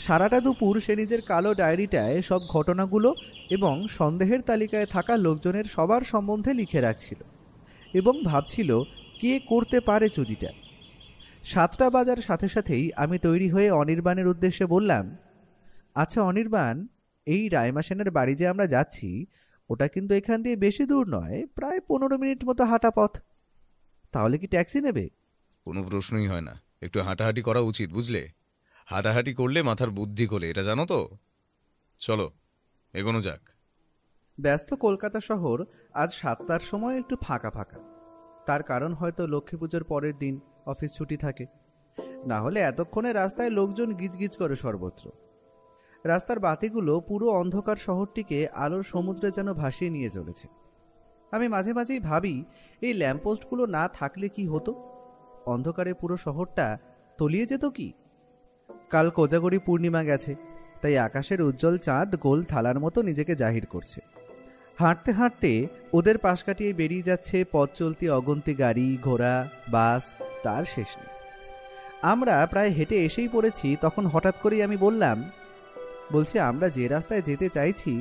সারাটা দুপুর সে নিজের কালো ডায়েরিটায় সব ঘটনাগুলো এবং সন্দেহের তালিকায় থাকা লোকজনের সবার সম্বন্ধে লিখে রাখছিল এবং ভাবছিল কে করতে পারে চুরিটা। 7টা বাজার সাথে সাথেই আমি তৈরি হয়ে অনির্বাণের উদ্দেশ্যে বললাম, আচ্ছা অনির্বাণ, এই রাইমা সেনের বাড়ি যে আমরা যাচ্ছি ওটা কিন্তু এখান দিয়ে বেশি দূর নয়, প্রায় 15 মিনিট মতো হাঁটা পথ। তাহলে কি ট্যাক্সি নেবে? কোনো প্রশ্নই হয় না, একটু হাঁটাহাঁটি করা উচিত, বুঝলে? হাঁটাহাঁটি করলে মাথার বুদ্ধি খোলে, এটা জানো তো? চলো এগোনো যাক। ব্যস্ত কলকাতা শহর আজ 7টার সময় একটু ফাঁকা ফাঁকা। তার কারণ হয়তো লক্ষ্মী পুজোর পরের দিন অফিস ছুটি থাকে, না হলে এতক্ষণে রাস্তায় লোকজন গিজগিজ করে সর্বত্র। রাস্তার বাতিগুলো পুরো অন্ধকার শহরটিকে আলোর সমুদ্রে যেন ভাসিয়ে নিয়ে চলেছে। আমি মাঝে মাঝেই ভাবি, এই ল্যাম্পপোস্টগুলো না থাকলে কি হতো? অন্ধকারে পুরো শহরটা তলিয়ে যেত কি? কাল কোজাগরি পূর্ণিমা গেছে, তাই আকাশের উজ্জ্বল চাঁদ গোল থালার মতো নিজেকে জাহির করছে। হাঁটতে হাঁটতে ওদের পাশ কাটিয়ে বেরিয়ে যাচ্ছে পথ চলতি অগন্তি গাড়ি, ঘোড়া, বাস, তার শেষ নেই। আমরা প্রায় হেঁটে এসেই পড়েছি, তখন হঠাৎ করেই আমি বলছি আমরা যে রাস্তায় যেতে চাইছি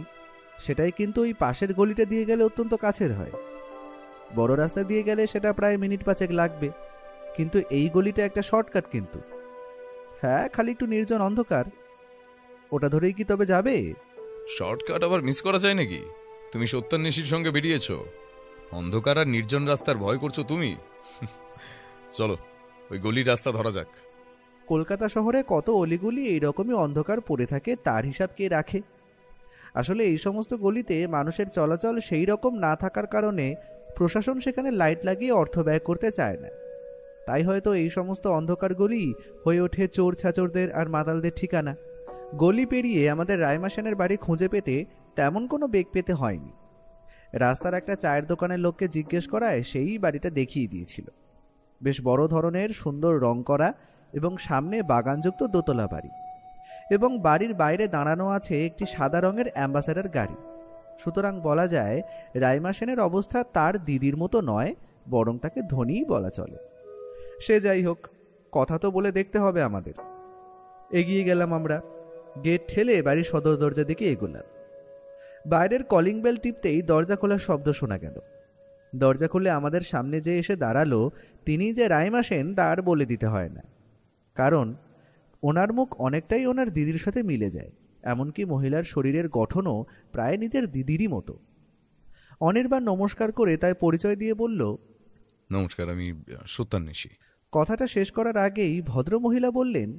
সেটাই কিন্তু ওই পাশের গলিটা দিয়ে গেলে অত্যন্ত কাছের হয়। বড় রাস্তা দিয়ে গেলে সেটা প্রায় মিনিট 5 লাগবে, কিন্তু এই গলিটা একটা শর্টকাট। কিন্তু হ্যাঁ, খালি একটু নির্জন অন্ধকার, ওটা ধরেই কি তবে যাবে? শর্টকাট আবার মিস করা যায় নাকি? তুমি সত্যান্বেষীর সঙ্গে বেরিয়েছ, অন্ধকার আর নির্জন রাস্তার ভয় করছো তুমি? চলো ওই গলির রাস্তা ধরা যাক। কলকাতা শহরে কত অলিগলি এইরকমই অন্ধকার পড়ে থাকে, তার হিসাব কে রাখে? আসলে এই সমস্ত গলিতে মানুষের চলাচল সেই রকম না থাকার কারণে প্রশাসন সেখানে লাইট লাগিয়ে অর্থ ব্যয় করতে চায় না। তাই হয়তো এই সমস্ত অন্ধকার গলি হয়ে ওঠে চোর ছাচরদের আর মাতালদের ঠিকানা। গলি পেরিয়ে আমাদের রাইমা সেনের বাড়ি খুঁজে পেতে তেমন কোনো বেগ পেতে হয়নি। রাস্তার একটা চায়ের দোকানের লোককে জিজ্ঞেস করায় সেই বাড়িটা দেখিয়ে দিয়েছিল। বেশ বড় ধরনের, সুন্দর রং করা এবং সামনে বাগানযুক্ত দোতলা বাড়ি, এবং বাড়ির বাইরে দাঁড়ানো আছে একটি সাদা রঙের অ্যাম্বাসেডর গাড়ি। সুতরাং বলা যায় রাইমা সেনের অবস্থা তার দিদির মতো নয়, বরং তাকে ধনীই বলা চলে। সে যাই হোক, কথা তো বলে দেখতে হবে আমাদের। এগিয়ে গেলাম আমরা, গেট ঠেলে বাড়ির সদর দরজা দিকে এগোলাম। বাইরের কলিং বেল টিপতেই দরজা খোলার শব্দ শোনা গেল। দরজা খুলে আমাদের সামনে যে এসে দাঁড়ালো তিনি যে রাইমা সেন তার বলে দিতে হয় না, কারণ ওনার মুখ অনেকটাই ওনার দিদির সাথে মিলে যায়, এমনকি মহিলার শরীরের গঠনও প্রায় নিজের দিদিরই মতো। অনির্বাণ নমস্কার করে তাই পরিচয় দিয়ে বলল, নমস্কার, আমি সত্যান্বেষী। কথাটা শেষ করার আগেই ভদ্রমহিলা বললেন,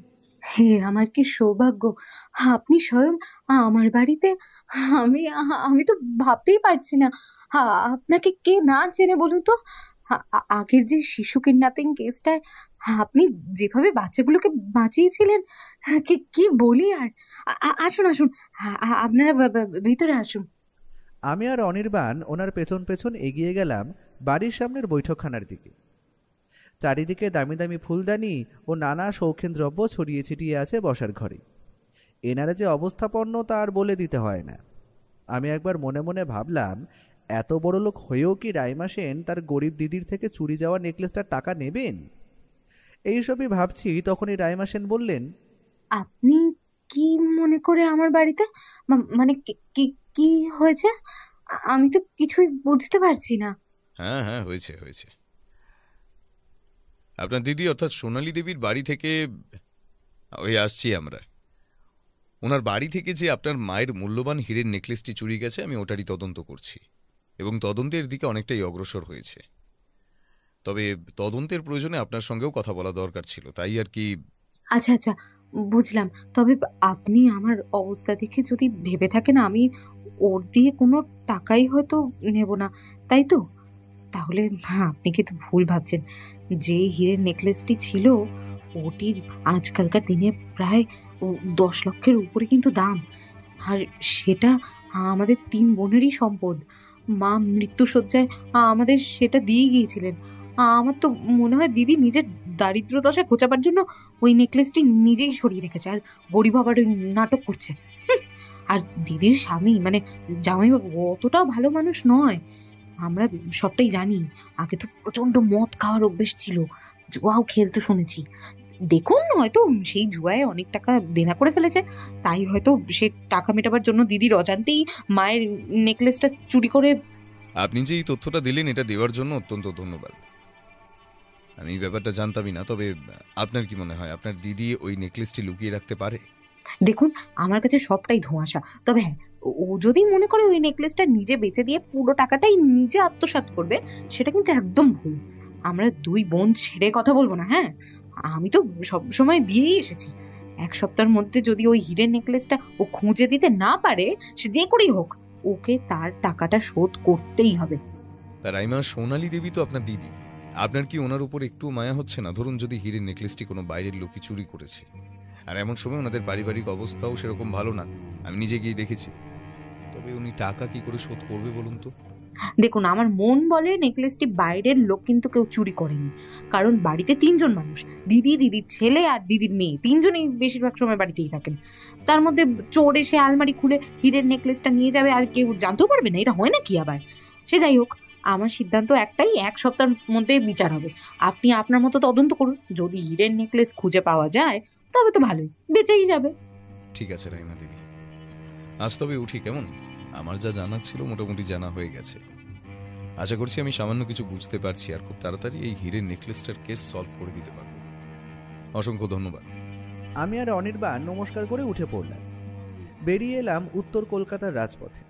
হে আমার কি সৌভাগ্য, আপনি স্বয়ং আমার বাড়িতে। আমি আমি তো ভাবতেই পারছি না আপনাকে কে না চেনে বলুন তো। আগের যে শিশু কিডন্যাপিং কেসটায় আপনি যেভাবে বাচ্চাগুলোকে বাঁচিয়েছিলেন, কি কি বলি আর। আসুন আসুন, আপনারা ভিতরে আসুন। আমি আর অনির্বাণ ওনার পেছন পেছন এগিয়ে গেলাম বাড়ির সামনের বৈঠকখানার দিকে। চারিদিকে দামি দামি ফুলদানি ও নানা শৌখিন দ্রব্য ছড়িয়ে ছিটিয়ে আছে বসার ঘরে। এনারা যে অবস্থাপন্ন তা আর বলে দিতে হয় না। আমি একবার মনে মনে ভাবলাম, এত বড় লোক হয়েও কি রাইমা সেন তার গরিব দিদির থেকে চুরি যাওয়া নেকলেসটার টাকা নেবেন? এইসবই ভাবছি, তখনই রাইমা সেন বললেন, আপনি কি মনে করে আমার বাড়িতে? মানে কি কি হয়েছে? আমি তো কিছুই বুঝতে পারছি না। হ্যাঁ হ্যাঁ, হয়েছে হয়েছে। আপনার দিদি অর্থাৎ সোনালী দেবীর বাড়ি থেকে ওই আসছি আমরা। ওনার বাড়ি থেকে যে আপনার মায়ের মূল্যবান হীরের নেকলেসটি চুরি গেছে, আমি ওটারই তদন্ত করছি এবং তদন্তের দিকে অনেকটাই অগ্রসর হয়েছে। তবে তদন্তের প্রয়োজনে আপনার সঙ্গেও কথা বলা দরকার ছিল, তাই আর কি। আচ্ছা আচ্ছা, বুঝলাম। তবে আপনি আমার অবস্থা দেখে যদি ভেবে থাকেন আমি ওর দিয়ে কোনো টাকাই হয়তো নেব না, তাই তো? তাহলে আপনি কিন্তু ভুল ভাবছেন। যে হীরের নেকলেসটি ছিল ওটির আজকালকার দিনে প্রায় 10 লক্ষের উপরে কিন্তু দাম। আর সেটা আমাদের 3 বোনেরই সম্পদ। মা মৃত্যুশয্যায় আমাদের সেটা দিয়ে গিয়েছিলেন। আমার তো মনে হয় দিদি নিজের দারিদ্র দশা ঘোচাবার জন্য ওই নেকলেসটি নিজেই সরিয়ে রেখেছে আর গরিব হবার ওই নাটক করছে। আর দিদির স্বামী মানে জামাইবাবু অতটাও ভালো মানুষ নয়, আমরা সবটাই জানি। আগে তো প্রচন্ড মদ খাওয়ার অভ্যেস ছিল, জুয়াও খেলতে শুনেছি। দেখুন, হয়তো সেই জুয়ায় অনেক টাকা দেনা করে ফেলেছে, তাই হয়তো সে টাকা মেটাবার জন্য দিদির অজান্তেই মায়ের নেকলেসটা চুরি করে। আপনি যে এই তথ্যটা দিলেন এটা দেওয়ার জন্য অত্যন্ত ধন্যবাদ। আমি এই ব্যাপারটা জানতামই না। তবে আপনার কি মনে হয় আপনার দিদি ওই নেকলেসটি লুকিয়ে রাখতে পারে? দেখুন, আমার কাছে সবটাই ধোঁয়াশা। তবে হ্যাঁ, ও যদি মনে করে ওই নেকলেসটা নিজে বেচে দিয়ে পুরো টাকাটাই নিজে আত্মসাৎ করবে, সেটা কিন্তু একদম ভুল। আমরা 2 বোন ছেড়ে কথা বলবো না। হ্যাঁ, আমি তো সব সময় দিয়েই এসেছি। 1 সপ্তাহের মধ্যে যদি ওই হীরের নেকলেসটা ও খুঁজে দিতে না পারে, সে যে করেই হোক ওকে তার টাকাটা শোধ করতেই হবে। তা রাইমা, সোনালী দেবী তো আপনার দিদি, আপনার কি ওনার উপর একটু মায়া হচ্ছে না? ধরুন যদি হীরের নেকলেসটি কোনো বাইরের লোকই চুরি করেছে, আর এমন সময় ওনাদের পারিবারিক অবস্থাও সেরকম ভালো না, আমি নিজে গিয়ে দেখেছি, তবে উনি টাকা কি করে শোধ করবে বলুন তো? দেখুন, আমার মন বলে নেকলেসটি বাইরের লোক কিন্তু কেউ চুরি করেনি। কারণ বাড়িতে 3 জন মানুষ, দিদি, দিদির ছেলে আর দিদির মেয়ে, 3জনই বেশিরভাগ সময় বাড়িতেই থাকেন। তার মধ্যে চোর এসে আলমারি খুলে হীরের নেকলেসটা নিয়ে যাবে আর কেউ জানতেও পারবে না? এটা হয় নাকি আবার? সে যাই হোক, আমার সিদ্ধান্ত একটাই, 1 সপ্তাহের মধ্যে বিচার হবে। আপনি আপনার মতো তদন্ত করুন। যদি হীরের নেকলেস খুঁজে পাওয়া যায় তবে তো ভালোই, বেঁচেই যাবে। ঠিক আছে রাইমা দেবী, আজ তবে উঠি কেমন? আমার যা জানার ছিল মোটামুটি জানা হয়ে গেছে। আশা করছি আমি সামান্য কিছু বুঝতে পারছি আর খুব তাড়াতাড়ি এই হীরের নেকলেসটার কেস সলভ করে দিতে পারবো। অসংখ্য ধন্যবাদ। আমি আর অনির্বাণ নমস্কার করে উঠে পড়লাম। বেরিয়ে এলাম উত্তর কলকাতার রাজপথে।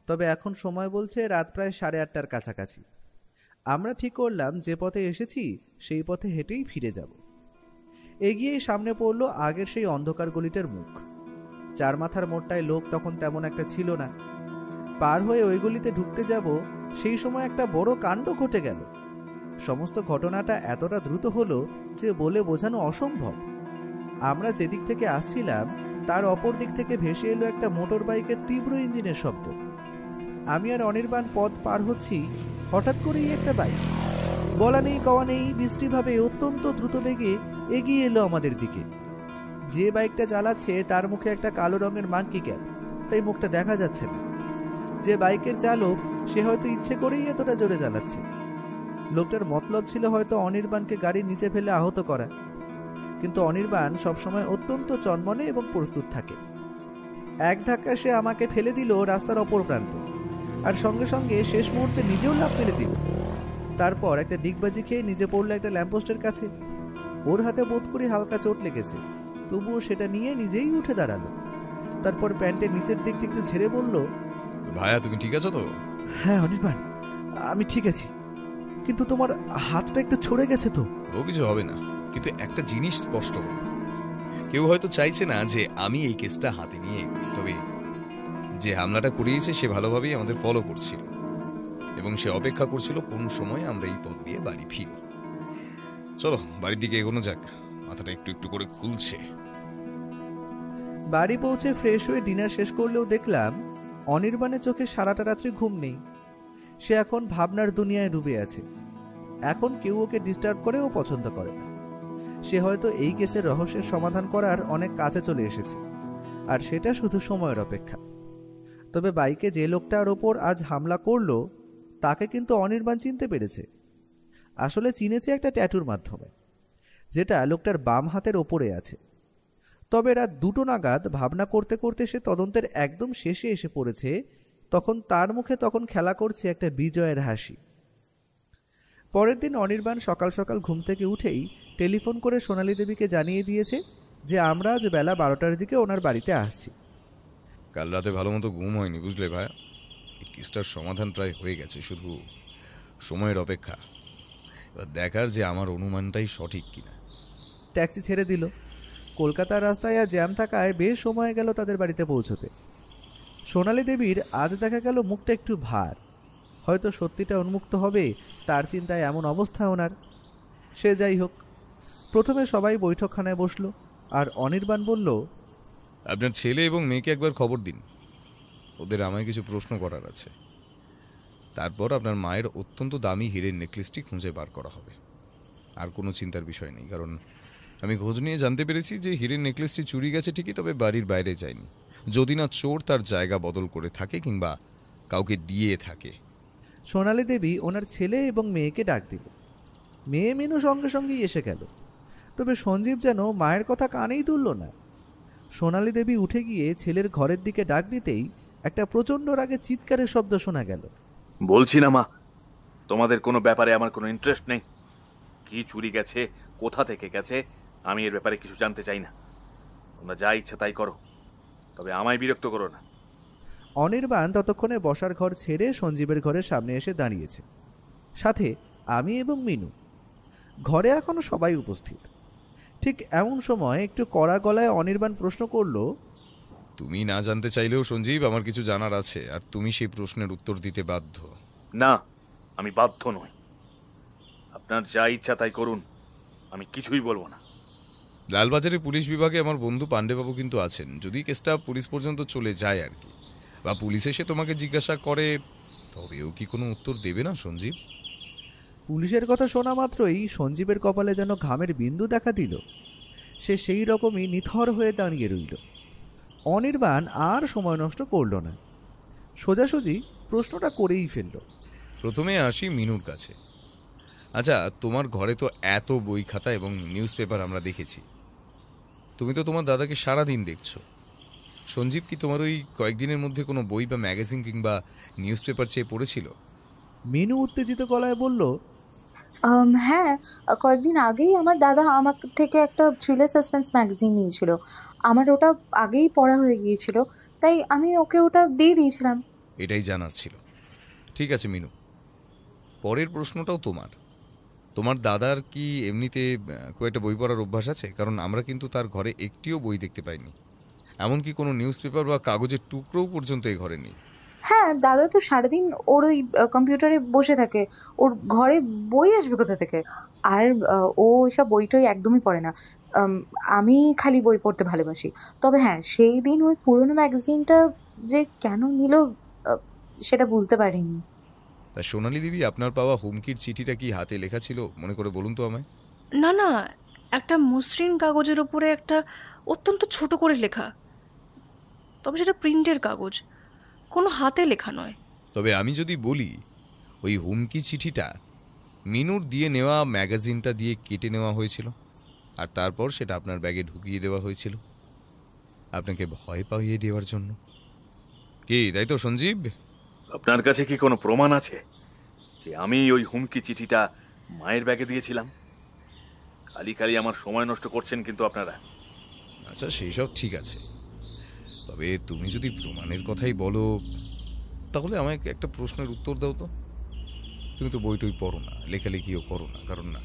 তবে এখন সময় বলছে রাত প্রায় 8:30টার কাছাকাছি। আমরা ঠিক করলাম যে পথে এসেছি সেই পথে হেঁটেই ফিরে যাব। এগিয়েই সামনে পড়ল আগের সেই অন্ধকার গলিটার মুখ। 4 মাথার মোড়টায় লোক তখন তেমন একটা ছিল না। পার হয়ে ওই গলিতে ঢুকতে যাব সেই সময় একটা বড় কাণ্ড ঘটে গেল। সমস্ত ঘটনাটা এতটা দ্রুত হলো যে বলে বোঝানো অসম্ভব। আমরা যেদিক থেকে আসছিলাম তার অপর দিক থেকে ভেসে এলো একটা মোটর বাইকের তীব্র ইঞ্জিনের শব্দ। আমি আর অনির্বাণ পথ পার হচ্ছি, হঠাৎ করেই একটা বাইক বলা নেই কওয়া নেই বৃষ্টিভাবে অত্যন্ত দ্রুত বেগে এগিয়ে এলো আমাদের দিকে। যে বাইকটা চালাচ্ছে তার মুখে একটা কালো রঙের মাঙ্কি ক্যাপ, তাই মুখটা দেখা যাচ্ছে না। যে বাইকের চালক সে হয়তো ইচ্ছে করেই এতটা জোরে চালাচ্ছে। লোকটার মতলব ছিল হয়তো অনির্বাণকে গাড়ির নিচে ফেলে আহত করা, কিন্তু অনির্বাণ সবসময় অত্যন্ত চনমনে এবং প্রস্তুত থাকে। এক ধাক্কা সে আমাকে ফেলে দিল রাস্তার অপর প্রান্ত, আর সঙ্গে সঙ্গে শেষ মুহূর্তে নিজেও লাফ মেরে দিল। তারপর একটা ডিগবাজি খেয়ে নিজে পড়লো একটা ল্যাম্পপোস্টের কাছে। ওর হাতে বোধ করি হালকা চোট লেগেছে, তবুও সেটা নিয়ে নিজেই উঠে দাঁড়ালো। তারপর প্যান্টের নিচের দিকটা একটু ঝেড়ে বলল, ভাইয়া তুমি ঠিক আছো তো? হ্যাঁ অনির্বাণ, আমি ঠিক আছি, কিন্তু তোমার হাতটা একটু ছড়ে গেছে তো। ও কিছু হবে না, কিন্তু একটা জিনিস স্পষ্ট হলো, কেউ হয়তো চাইছে না যে আমি এই কেসটা হাতে নিয়ে এগোই। তবে যে হামলাটা করিয়েছে সে ভালোভাবেই আমাদের ফলো করছিল এবং সে অপেক্ষা করছিল কোন সময় আমরা এই পথ দিয়ে বাড়ি ফিরব। চলো বাড়ির দিকে এগোনো যাক, মাথাটা একটু একটু করে খুলছে। বাড়ি পৌঁছে ফ্রেশ হয়ে ডিনার শেষ করলেও দেখলাম অনির্বাণের চোখে সারাটা রাত্রি ঘুম নেই। সে এখন ভাবনার দুনিয়ায় ডুবে আছে। এখন কেউ ওকে ডিস্টার্ব করে ও পছন্দ করে না। সে হয়তো এই কেসের রহস্যের সমাধান করার অনেক কাছে চলে এসেছে, আর সেটা শুধু সময়ের অপেক্ষা। তবে বাইকে যে লোকটার ওপর আজ হামলা করলো তাকে কিন্তু অনির্বাণ চিনতে পেরেছে। আসলে চিনেছে একটা ট্যাটুর মাধ্যমে, যেটা লোকটার বাম হাতের ওপরে আছে। তবে রাত 2টো নাগাদ ভাবনা করতে করতে সে তদন্তের একদম শেষে এসে পড়েছে, তখন তার মুখে তখন খেলা করছে একটা বিজয়ের হাসি। পরের দিন অনির্বাণ সকাল সকাল ঘুম থেকে উঠেই টেলিফোন করে সোনালী দেবীকে জানিয়ে দিয়েছে যে আমরা আজ বেলা 12টার দিকে ওনার বাড়িতে আসছি। কাল রাতে ভালো মতো ঘুম হয়নি, বুঝলে ভাই। এই কেসটার সমাধান প্রায় হয়ে গেছে, শুধু সময়ের অপেক্ষা। এবার দেখার যে আমার অনুমানটাই সঠিক কিনা। ট্যাক্সি ছেড়ে দিল। কলকাতার রাস্তায় আর জ্যাম থাকায় বেশ সময় গেল তাদের বাড়িতে পৌঁছতে। সোনালী দেবীর আজ দেখা গেল মুখটা একটু ভার, হয়তো সত্যিটা উন্মুক্ত হবে তার চিন্তায় এমন অবস্থা ওনার। সে যাই হোক, প্রথমে সবাই বৈঠকখানায় বসলো আর অনির্বাণ বলল, আপনার ছেলে এবং মেয়েকে একবার খবর দিন, ওদের আমায় কিছু প্রশ্ন করার আছে। তারপর আপনার মায়ের অত্যন্ত দামি হীরের নেকলেসটি খুঁজে বার করা হবে। আর কোনো চিন্তার বিষয় নেই, কারণ আমি খোঁজ নিয়ে জানতে পেরেছি যে হীরের নেকলেসটি চুরি গেছে ঠিকই, তবে বাড়ির বাইরে যায়নি, যদি না চোর তার জায়গা বদল করে থাকে কিংবা কাউকে দিয়ে থাকে। সোনালী দেবী ওনার ছেলে এবং মেয়েকে ডাক দিল। মেয়ে মিনু সঙ্গে সঙ্গেই এসে গেল, তবে সঞ্জীব যেন মায়ের কথা কানেই তুলল না। সোনালী দেবী উঠে গিয়ে ছেলের ঘরের দিকে ডাক দিতেই একটা প্রচণ্ড রাগে চিৎকারের শব্দ শোনা গেল। বলছি না মা, তোমাদের কোনো ব্যাপারে আমার কোনো ইন্টারেস্ট নেই। কি চুরি গেছে, কোথা থেকে গেছে, আমি এর ব্যাপারে কিছু জানতে চাই না। তোমরা যা ইচ্ছা তাই করো, তবে আমায় বিরক্ত করো না। অনির্বাণ ততক্ষণে বসার ঘর ছেড়ে সঞ্জীবের ঘরের সামনে এসে দাঁড়িয়েছে, সাথে আমি এবং মিনু। ঘরে এখনো সবাই উপস্থিত। ঠিক এমন সময় একটু কড়া গলায় অনির্বাণ প্রশ্ন করল, তুমি না জানতে চাইলেও সঞ্জীব, আমার কিছু জানার আছে, আর তুমি সেই প্রশ্নের উত্তর দিতে বাধ্য। না, আমি বাধ্য নই। আপনার যা ইচ্ছা তাই করুন, আমি কিছুই বলবো না। লালবাজারে পুলিশ বিভাগে আমার বন্ধু পাণ্ডেবাবু কিন্তু আছেন, যদি কেসটা পুলিশ পর্যন্ত চলে যায় আর কি, বা পুলিশ এসে তোমাকে জিজ্ঞাসা করে, তবেও কি কোনো উত্তর দেবে না সঞ্জীব? পুলিশের কথা শোনা মাত্রই সঞ্জীবের কপালে যেন ঘামের বিন্দু দেখা দিল। সে সেই রকমই নিথর হয়ে দাঁড়িয়ে রইল। অনির্বাণ আর সময় নষ্ট করল না, সোজাসুজি প্রশ্নটা করেই ফেলল। প্রথমে আসি মিনুর কাছে। আচ্ছা, তোমার ঘরে তো এত বই খাতা এবং নিউজ পেপার আমরা দেখেছি, তুমি তো তোমার দাদাকে সারাদিন দেখছো। সঞ্জীব কি তোমার ওই কয়েকদিনের মধ্যে কোনো বই বা ম্যাগাজিন কিংবা নিউজ পেপার চেয়ে পড়েছিল? মিনু উত্তেজিত গলায় বলল, হ্যাঁ, কয়েকদিন আগেই আমার দাদা আমার থেকে একটা থ্রিলার সাসপেন্স ম্যাগাজিন নিয়েছিল। আমার ওটা আগেই পড়া হয়ে গিয়েছিল, তাই আমি ওকে ওটা দিয়ে দিয়েছিলাম। এটাই জানার ছিল। ঠিক আছে মিনু, পরের প্রশ্নটাও তোমার। তোমার দাদার কি এমনিতে কয়েকটা বই পড়ার অভ্যাস আছে? কারণ আমরা কিন্তু তার ঘরে একটিও বই দেখতে পাইনি, এমনকি কোনো নিউজ পেপার বা কাগজের টুকরোও পর্যন্ত এই ঘরে নেই। হ্যাঁ, দাদা তো সারাদিন ওর ওই কম্পিউটারে বসে থাকে, ওর ঘরে বই আসবে কোথা থেকে? আর ও ওইসব বইটই একদমই পড়ে না। আমি খালি বই পড়তে ভালোবাসি। তবে হ্যাঁ, সেই দিন ওই পুরোনো ম্যাগাজিনটা যে কেন নিল সেটা বুঝতে পারিনি। তা সোনালী দেবী, আপনার পাওয়া হুমকির চিঠিটা কি হাতে লেখা ছিল? মনে করে বলুন তো আমায়। না না, একটা মসৃণ কাগজের ওপরে একটা অত্যন্ত ছোট করে লেখা, তবে সেটা প্রিন্টের কাগজ, কোনো হাতে লেখা নয়। তবে আমি যদি বলি, ওই হুমকি চিঠিটা মিনুর দিয়ে নেওয়া ম্যাগাজিনটা দিয়ে কেটে নেওয়া হয়েছিল, আর তারপর সেটা আপনার ব্যাগে ঢুকিয়ে দেওয়া হয়েছিল আপনাকে ভয় পাইয়ে দেওয়ার জন্য। কি তাই তো সঞ্জীব? আপনার কাছে কি কোনো প্রমাণ আছে যে আমি ওই হুমকি চিঠিটা মায়ের ব্যাগে দিয়েছিলাম? খালি খালি আমার সময় নষ্ট করছেন কিন্তু আপনারা। আচ্ছা, সেই সব ঠিক আছে, তবে তুমি যদি প্রমাণের কথাই বলো, তাহলে আমায় একটা প্রশ্নের উত্তর দাও তো। তুমি তো বইটই পড়ো না, লেখালেখিও করো না, কারণ না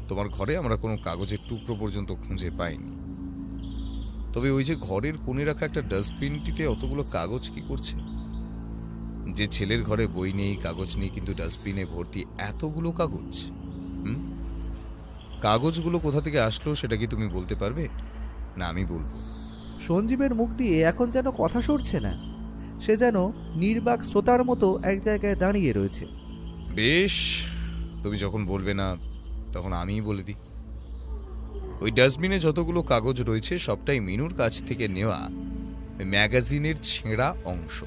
তোমার ঘরে আমরা কোনো কাগজের টুকরো পর্যন্ত খুঁজে পাইনি। তবে ওই যে ঘরের কোণে রাখা একটা ডাস্টবিনটিতে অতগুলো কাগজ কি করছে? যে ছেলের ঘরে বই নেই, কাগজ নেই, কিন্তু ডাস্টবিনে ভর্তি এতগুলো কাগজ। কাগজগুলো কোথা থেকে আসলো সেটা কি তুমি বলতে পারবে? না আমি বলবো? সঞ্জীবের মুখ দিয়ে এখন যেন কথা সরছে না, সে যেন নির্বাক শ্রোতার মতো এক জায়গায় দাঁড়িয়ে রয়েছে। বেশ, তুমি যখন বলবে না তখন আমিই বলে দিই। ওই ডাস্টবিনে যতগুলো কাগজ রয়েছে সবটাই মিনুর কাছ থেকে নেওয়া ম্যাগাজিনের ছেঁড়া অংশ,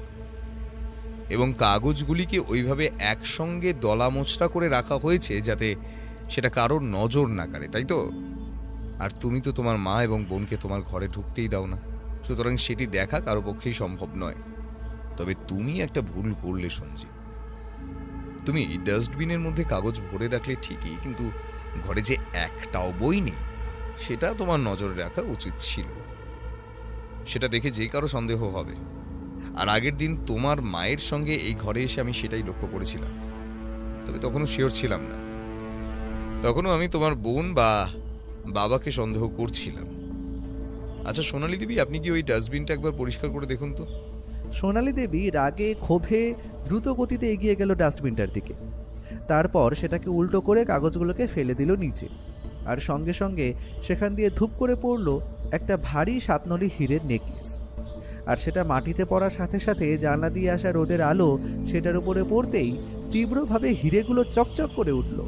এবং কাগজগুলিকে ওইভাবে একসঙ্গে দলা মোচড়া করে রাখা হয়েছে যাতে সেটা কারোর নজর না কাড়ে, তাই তো? আর তুমি তো তোমার মা এবং বোনকে তোমার ঘরে ঢুকতেই দাও না, সুতরাং সেটি দেখা কারো পক্ষেই সম্ভব নয়। তবে তুমি একটা ভুল করলে সঞ্জীব। তুমি ডাস্টবিনের মধ্যে কাগজ ভরে রাখলে ঠিকই, কিন্তু ঘরে যে একটাও বই নেই সেটা তোমার নজরে রাখা উচিত ছিল। সেটা দেখে যে কারো সন্দেহ হবে। আর আগের দিন তোমার মায়ের সঙ্গে এই ঘরে এসে আমি সেটাই লক্ষ্য করেছিলাম, তবে তখনও শিওর ছিলাম না। তখনও আমি তোমার বোন বা বাবাকে সন্দেহ করছিলাম। আচ্ছা সোনালী দেবী, আপনি কি ওই ডাস্টবিনটা একবার পরিষ্কার করে দেখুন তো। সোনালী দেবী রাগে ক্ষোভে দ্রুত গতিতে এগিয়ে গেল ডাস্টবিনটার দিকে। তারপর সেটাকে উল্টো করে কাগজগুলোকে ফেলে দিল নিচে, আর সঙ্গে সঙ্গে সেখান দিয়ে ধূপ করে পড়ল একটা ভারী 7 নলি হীরের নেকলেস। আর সেটা মাটিতে পড়ার সাথে সাথে জানলা দিয়ে আসা রোদের আলো সেটার উপরে পড়তেই তীব্রভাবে হিরেগুলো চকচক করে উঠল।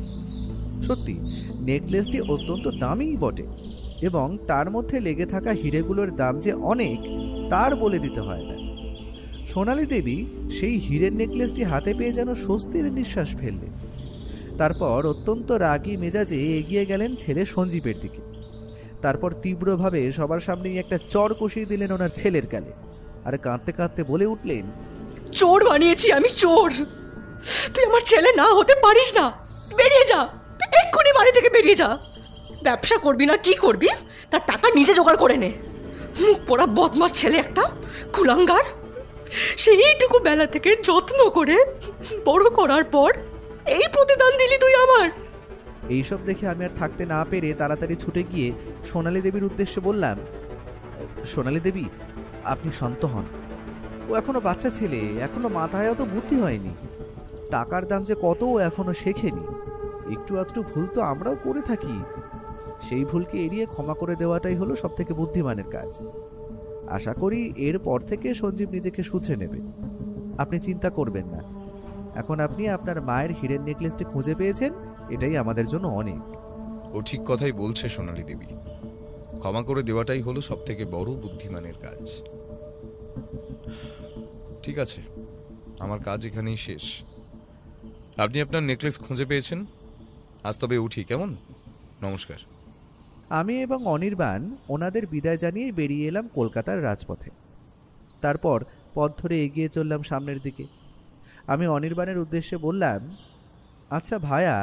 সত্যি নেকলেসটি অত্যন্ত দামিই বটে, এবং তার মধ্যে লেগে থাকা হিরেগুলোর দাম যে অনেক তার বলে দিতে হয় না। সোনালী দেবী সেই হীরের নেকলেসটি হাতে পেয়ে যেন স্বস্তির নিঃশ্বাস ফেললেন। তারপর অত্যন্ত রাগী মেজাজে এগিয়ে গেলেন ছেলে সঞ্জীবের দিকে। তারপর তীব্রভাবে সবার সামনেই একটা চড় কষিয়ে দিলেন ওনার ছেলের গালে, আর কাঁদতে কাঁদতে বলে উঠলেন, চোর বানিয়েছি আমি, চোর। তুই আমার ছেলে না হতে পারিস না। বেরিয়ে যা, এক্ষুনি বাড়ি থেকে বেরিয়ে যা। ব্যবসা করবি না কি করবি, তার টাকা নিজে জোগাড় করে নে। মুখ পোড়া বদমাস ছেলে একটা, কুলাঙ্গার। সেইটুকু বেলা থেকে যত্ন করে বড় করার পর এই প্রতিদান দিলি তুই আমার। এইসব দেখে আমি আর থাকতে না পেরে তাড়াতাড়ি ছুটে গিয়ে সোনালী দেবীর উদ্দেশ্যে বললাম, সোনালী দেবী আপনি শান্ত হন। ও এখনো বাচ্চা ছেলে, এখনো মাথায় অত বুদ্ধি হয়নি। টাকার দাম যে কত ও এখনো শেখেনি। একটু আধটু ভুল তো আমরাও করে থাকি। সেই ভুলকে এড়িয়ে ক্ষমা করে দেওয়াটাই হলো সব থেকে বুদ্ধিমানের কাজ। আশা করি এরপর থেকে সঞ্জীব নিজেকে শুধরে নেবে। আপনি চিন্তা করবেন না। এখন আপনি আপনার মায়ের হীরের নেকলেসটি খুঁজে পেয়েছেন, এটাই আমাদের জন্য অনেক। ও ঠিক কথাই বলছে সোনালী দেবী। ক্ষমা করে দেওয়াটাই হলো সব থেকে বড় বুদ্ধিমানের কাজ। ঠিক আছে, আমার কাজ এখানেই শেষ। আপনি আপনার নেকলেস খুঁজে পেয়েছেন, আজ তবে উঠি, কেমন? নমস্কার। আমি এবং অনির্বাণ ওনাদের বিদায় জানিয়ে বেরিয়ে এলাম কলকাতার রাজপথে। তারপর পথ ধরে এগিয়ে চললাম সামনের দিকে। আমি অনির্বাণের উদ্দেশ্যে বললাম, আচ্ছা ভায়া,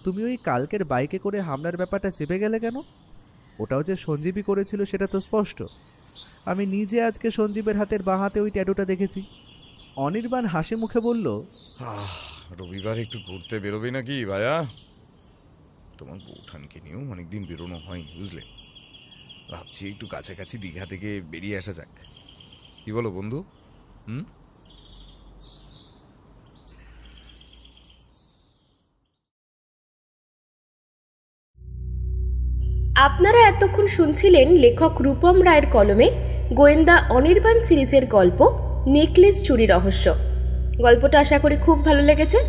তুমি ওই কালকের বাইকে করে হামলার ব্যাপারটা চেপে গেলে কেন? ওটাও যে সঞ্জীবই করেছিল সেটা তো স্পষ্ট। আমি নিজে আজকে সঞ্জীবের হাতের বাঁ হাতে ওই ট্যাটুটা দেখেছি। অনির্বাণ হাসি মুখে বলল, রবিবার একটু ঘুরতে বেরোবে নাকি ভাইয়া? তোমার বউঠানকে নিয়েও অনেকদিন বেরোনো হয়নি, বুঝলে? ভাবছি একটু কাছাকাছি দীঘা থেকে বেরিয়ে আসা যাক। কি বলো বন্ধু? আপনারা এতক্ষণ শুনছিলেন লেখক রূপম রায়ের কলমে গোয়েন্দা অনির্বাণ সিরিজের গল্প নেকলেস চুরি রহস্য। গল্পটা আশা করি খুব ভালো লেগেছে।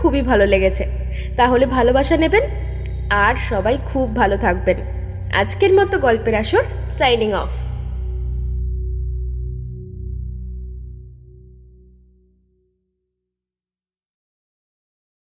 খুবই ভালো লেগেছে। তাহলে ভালোবাসা নেবেন আর সবাই খুব ভালো থাকবেন। আজকের মতো গল্পের আসর সাইনিং অফ।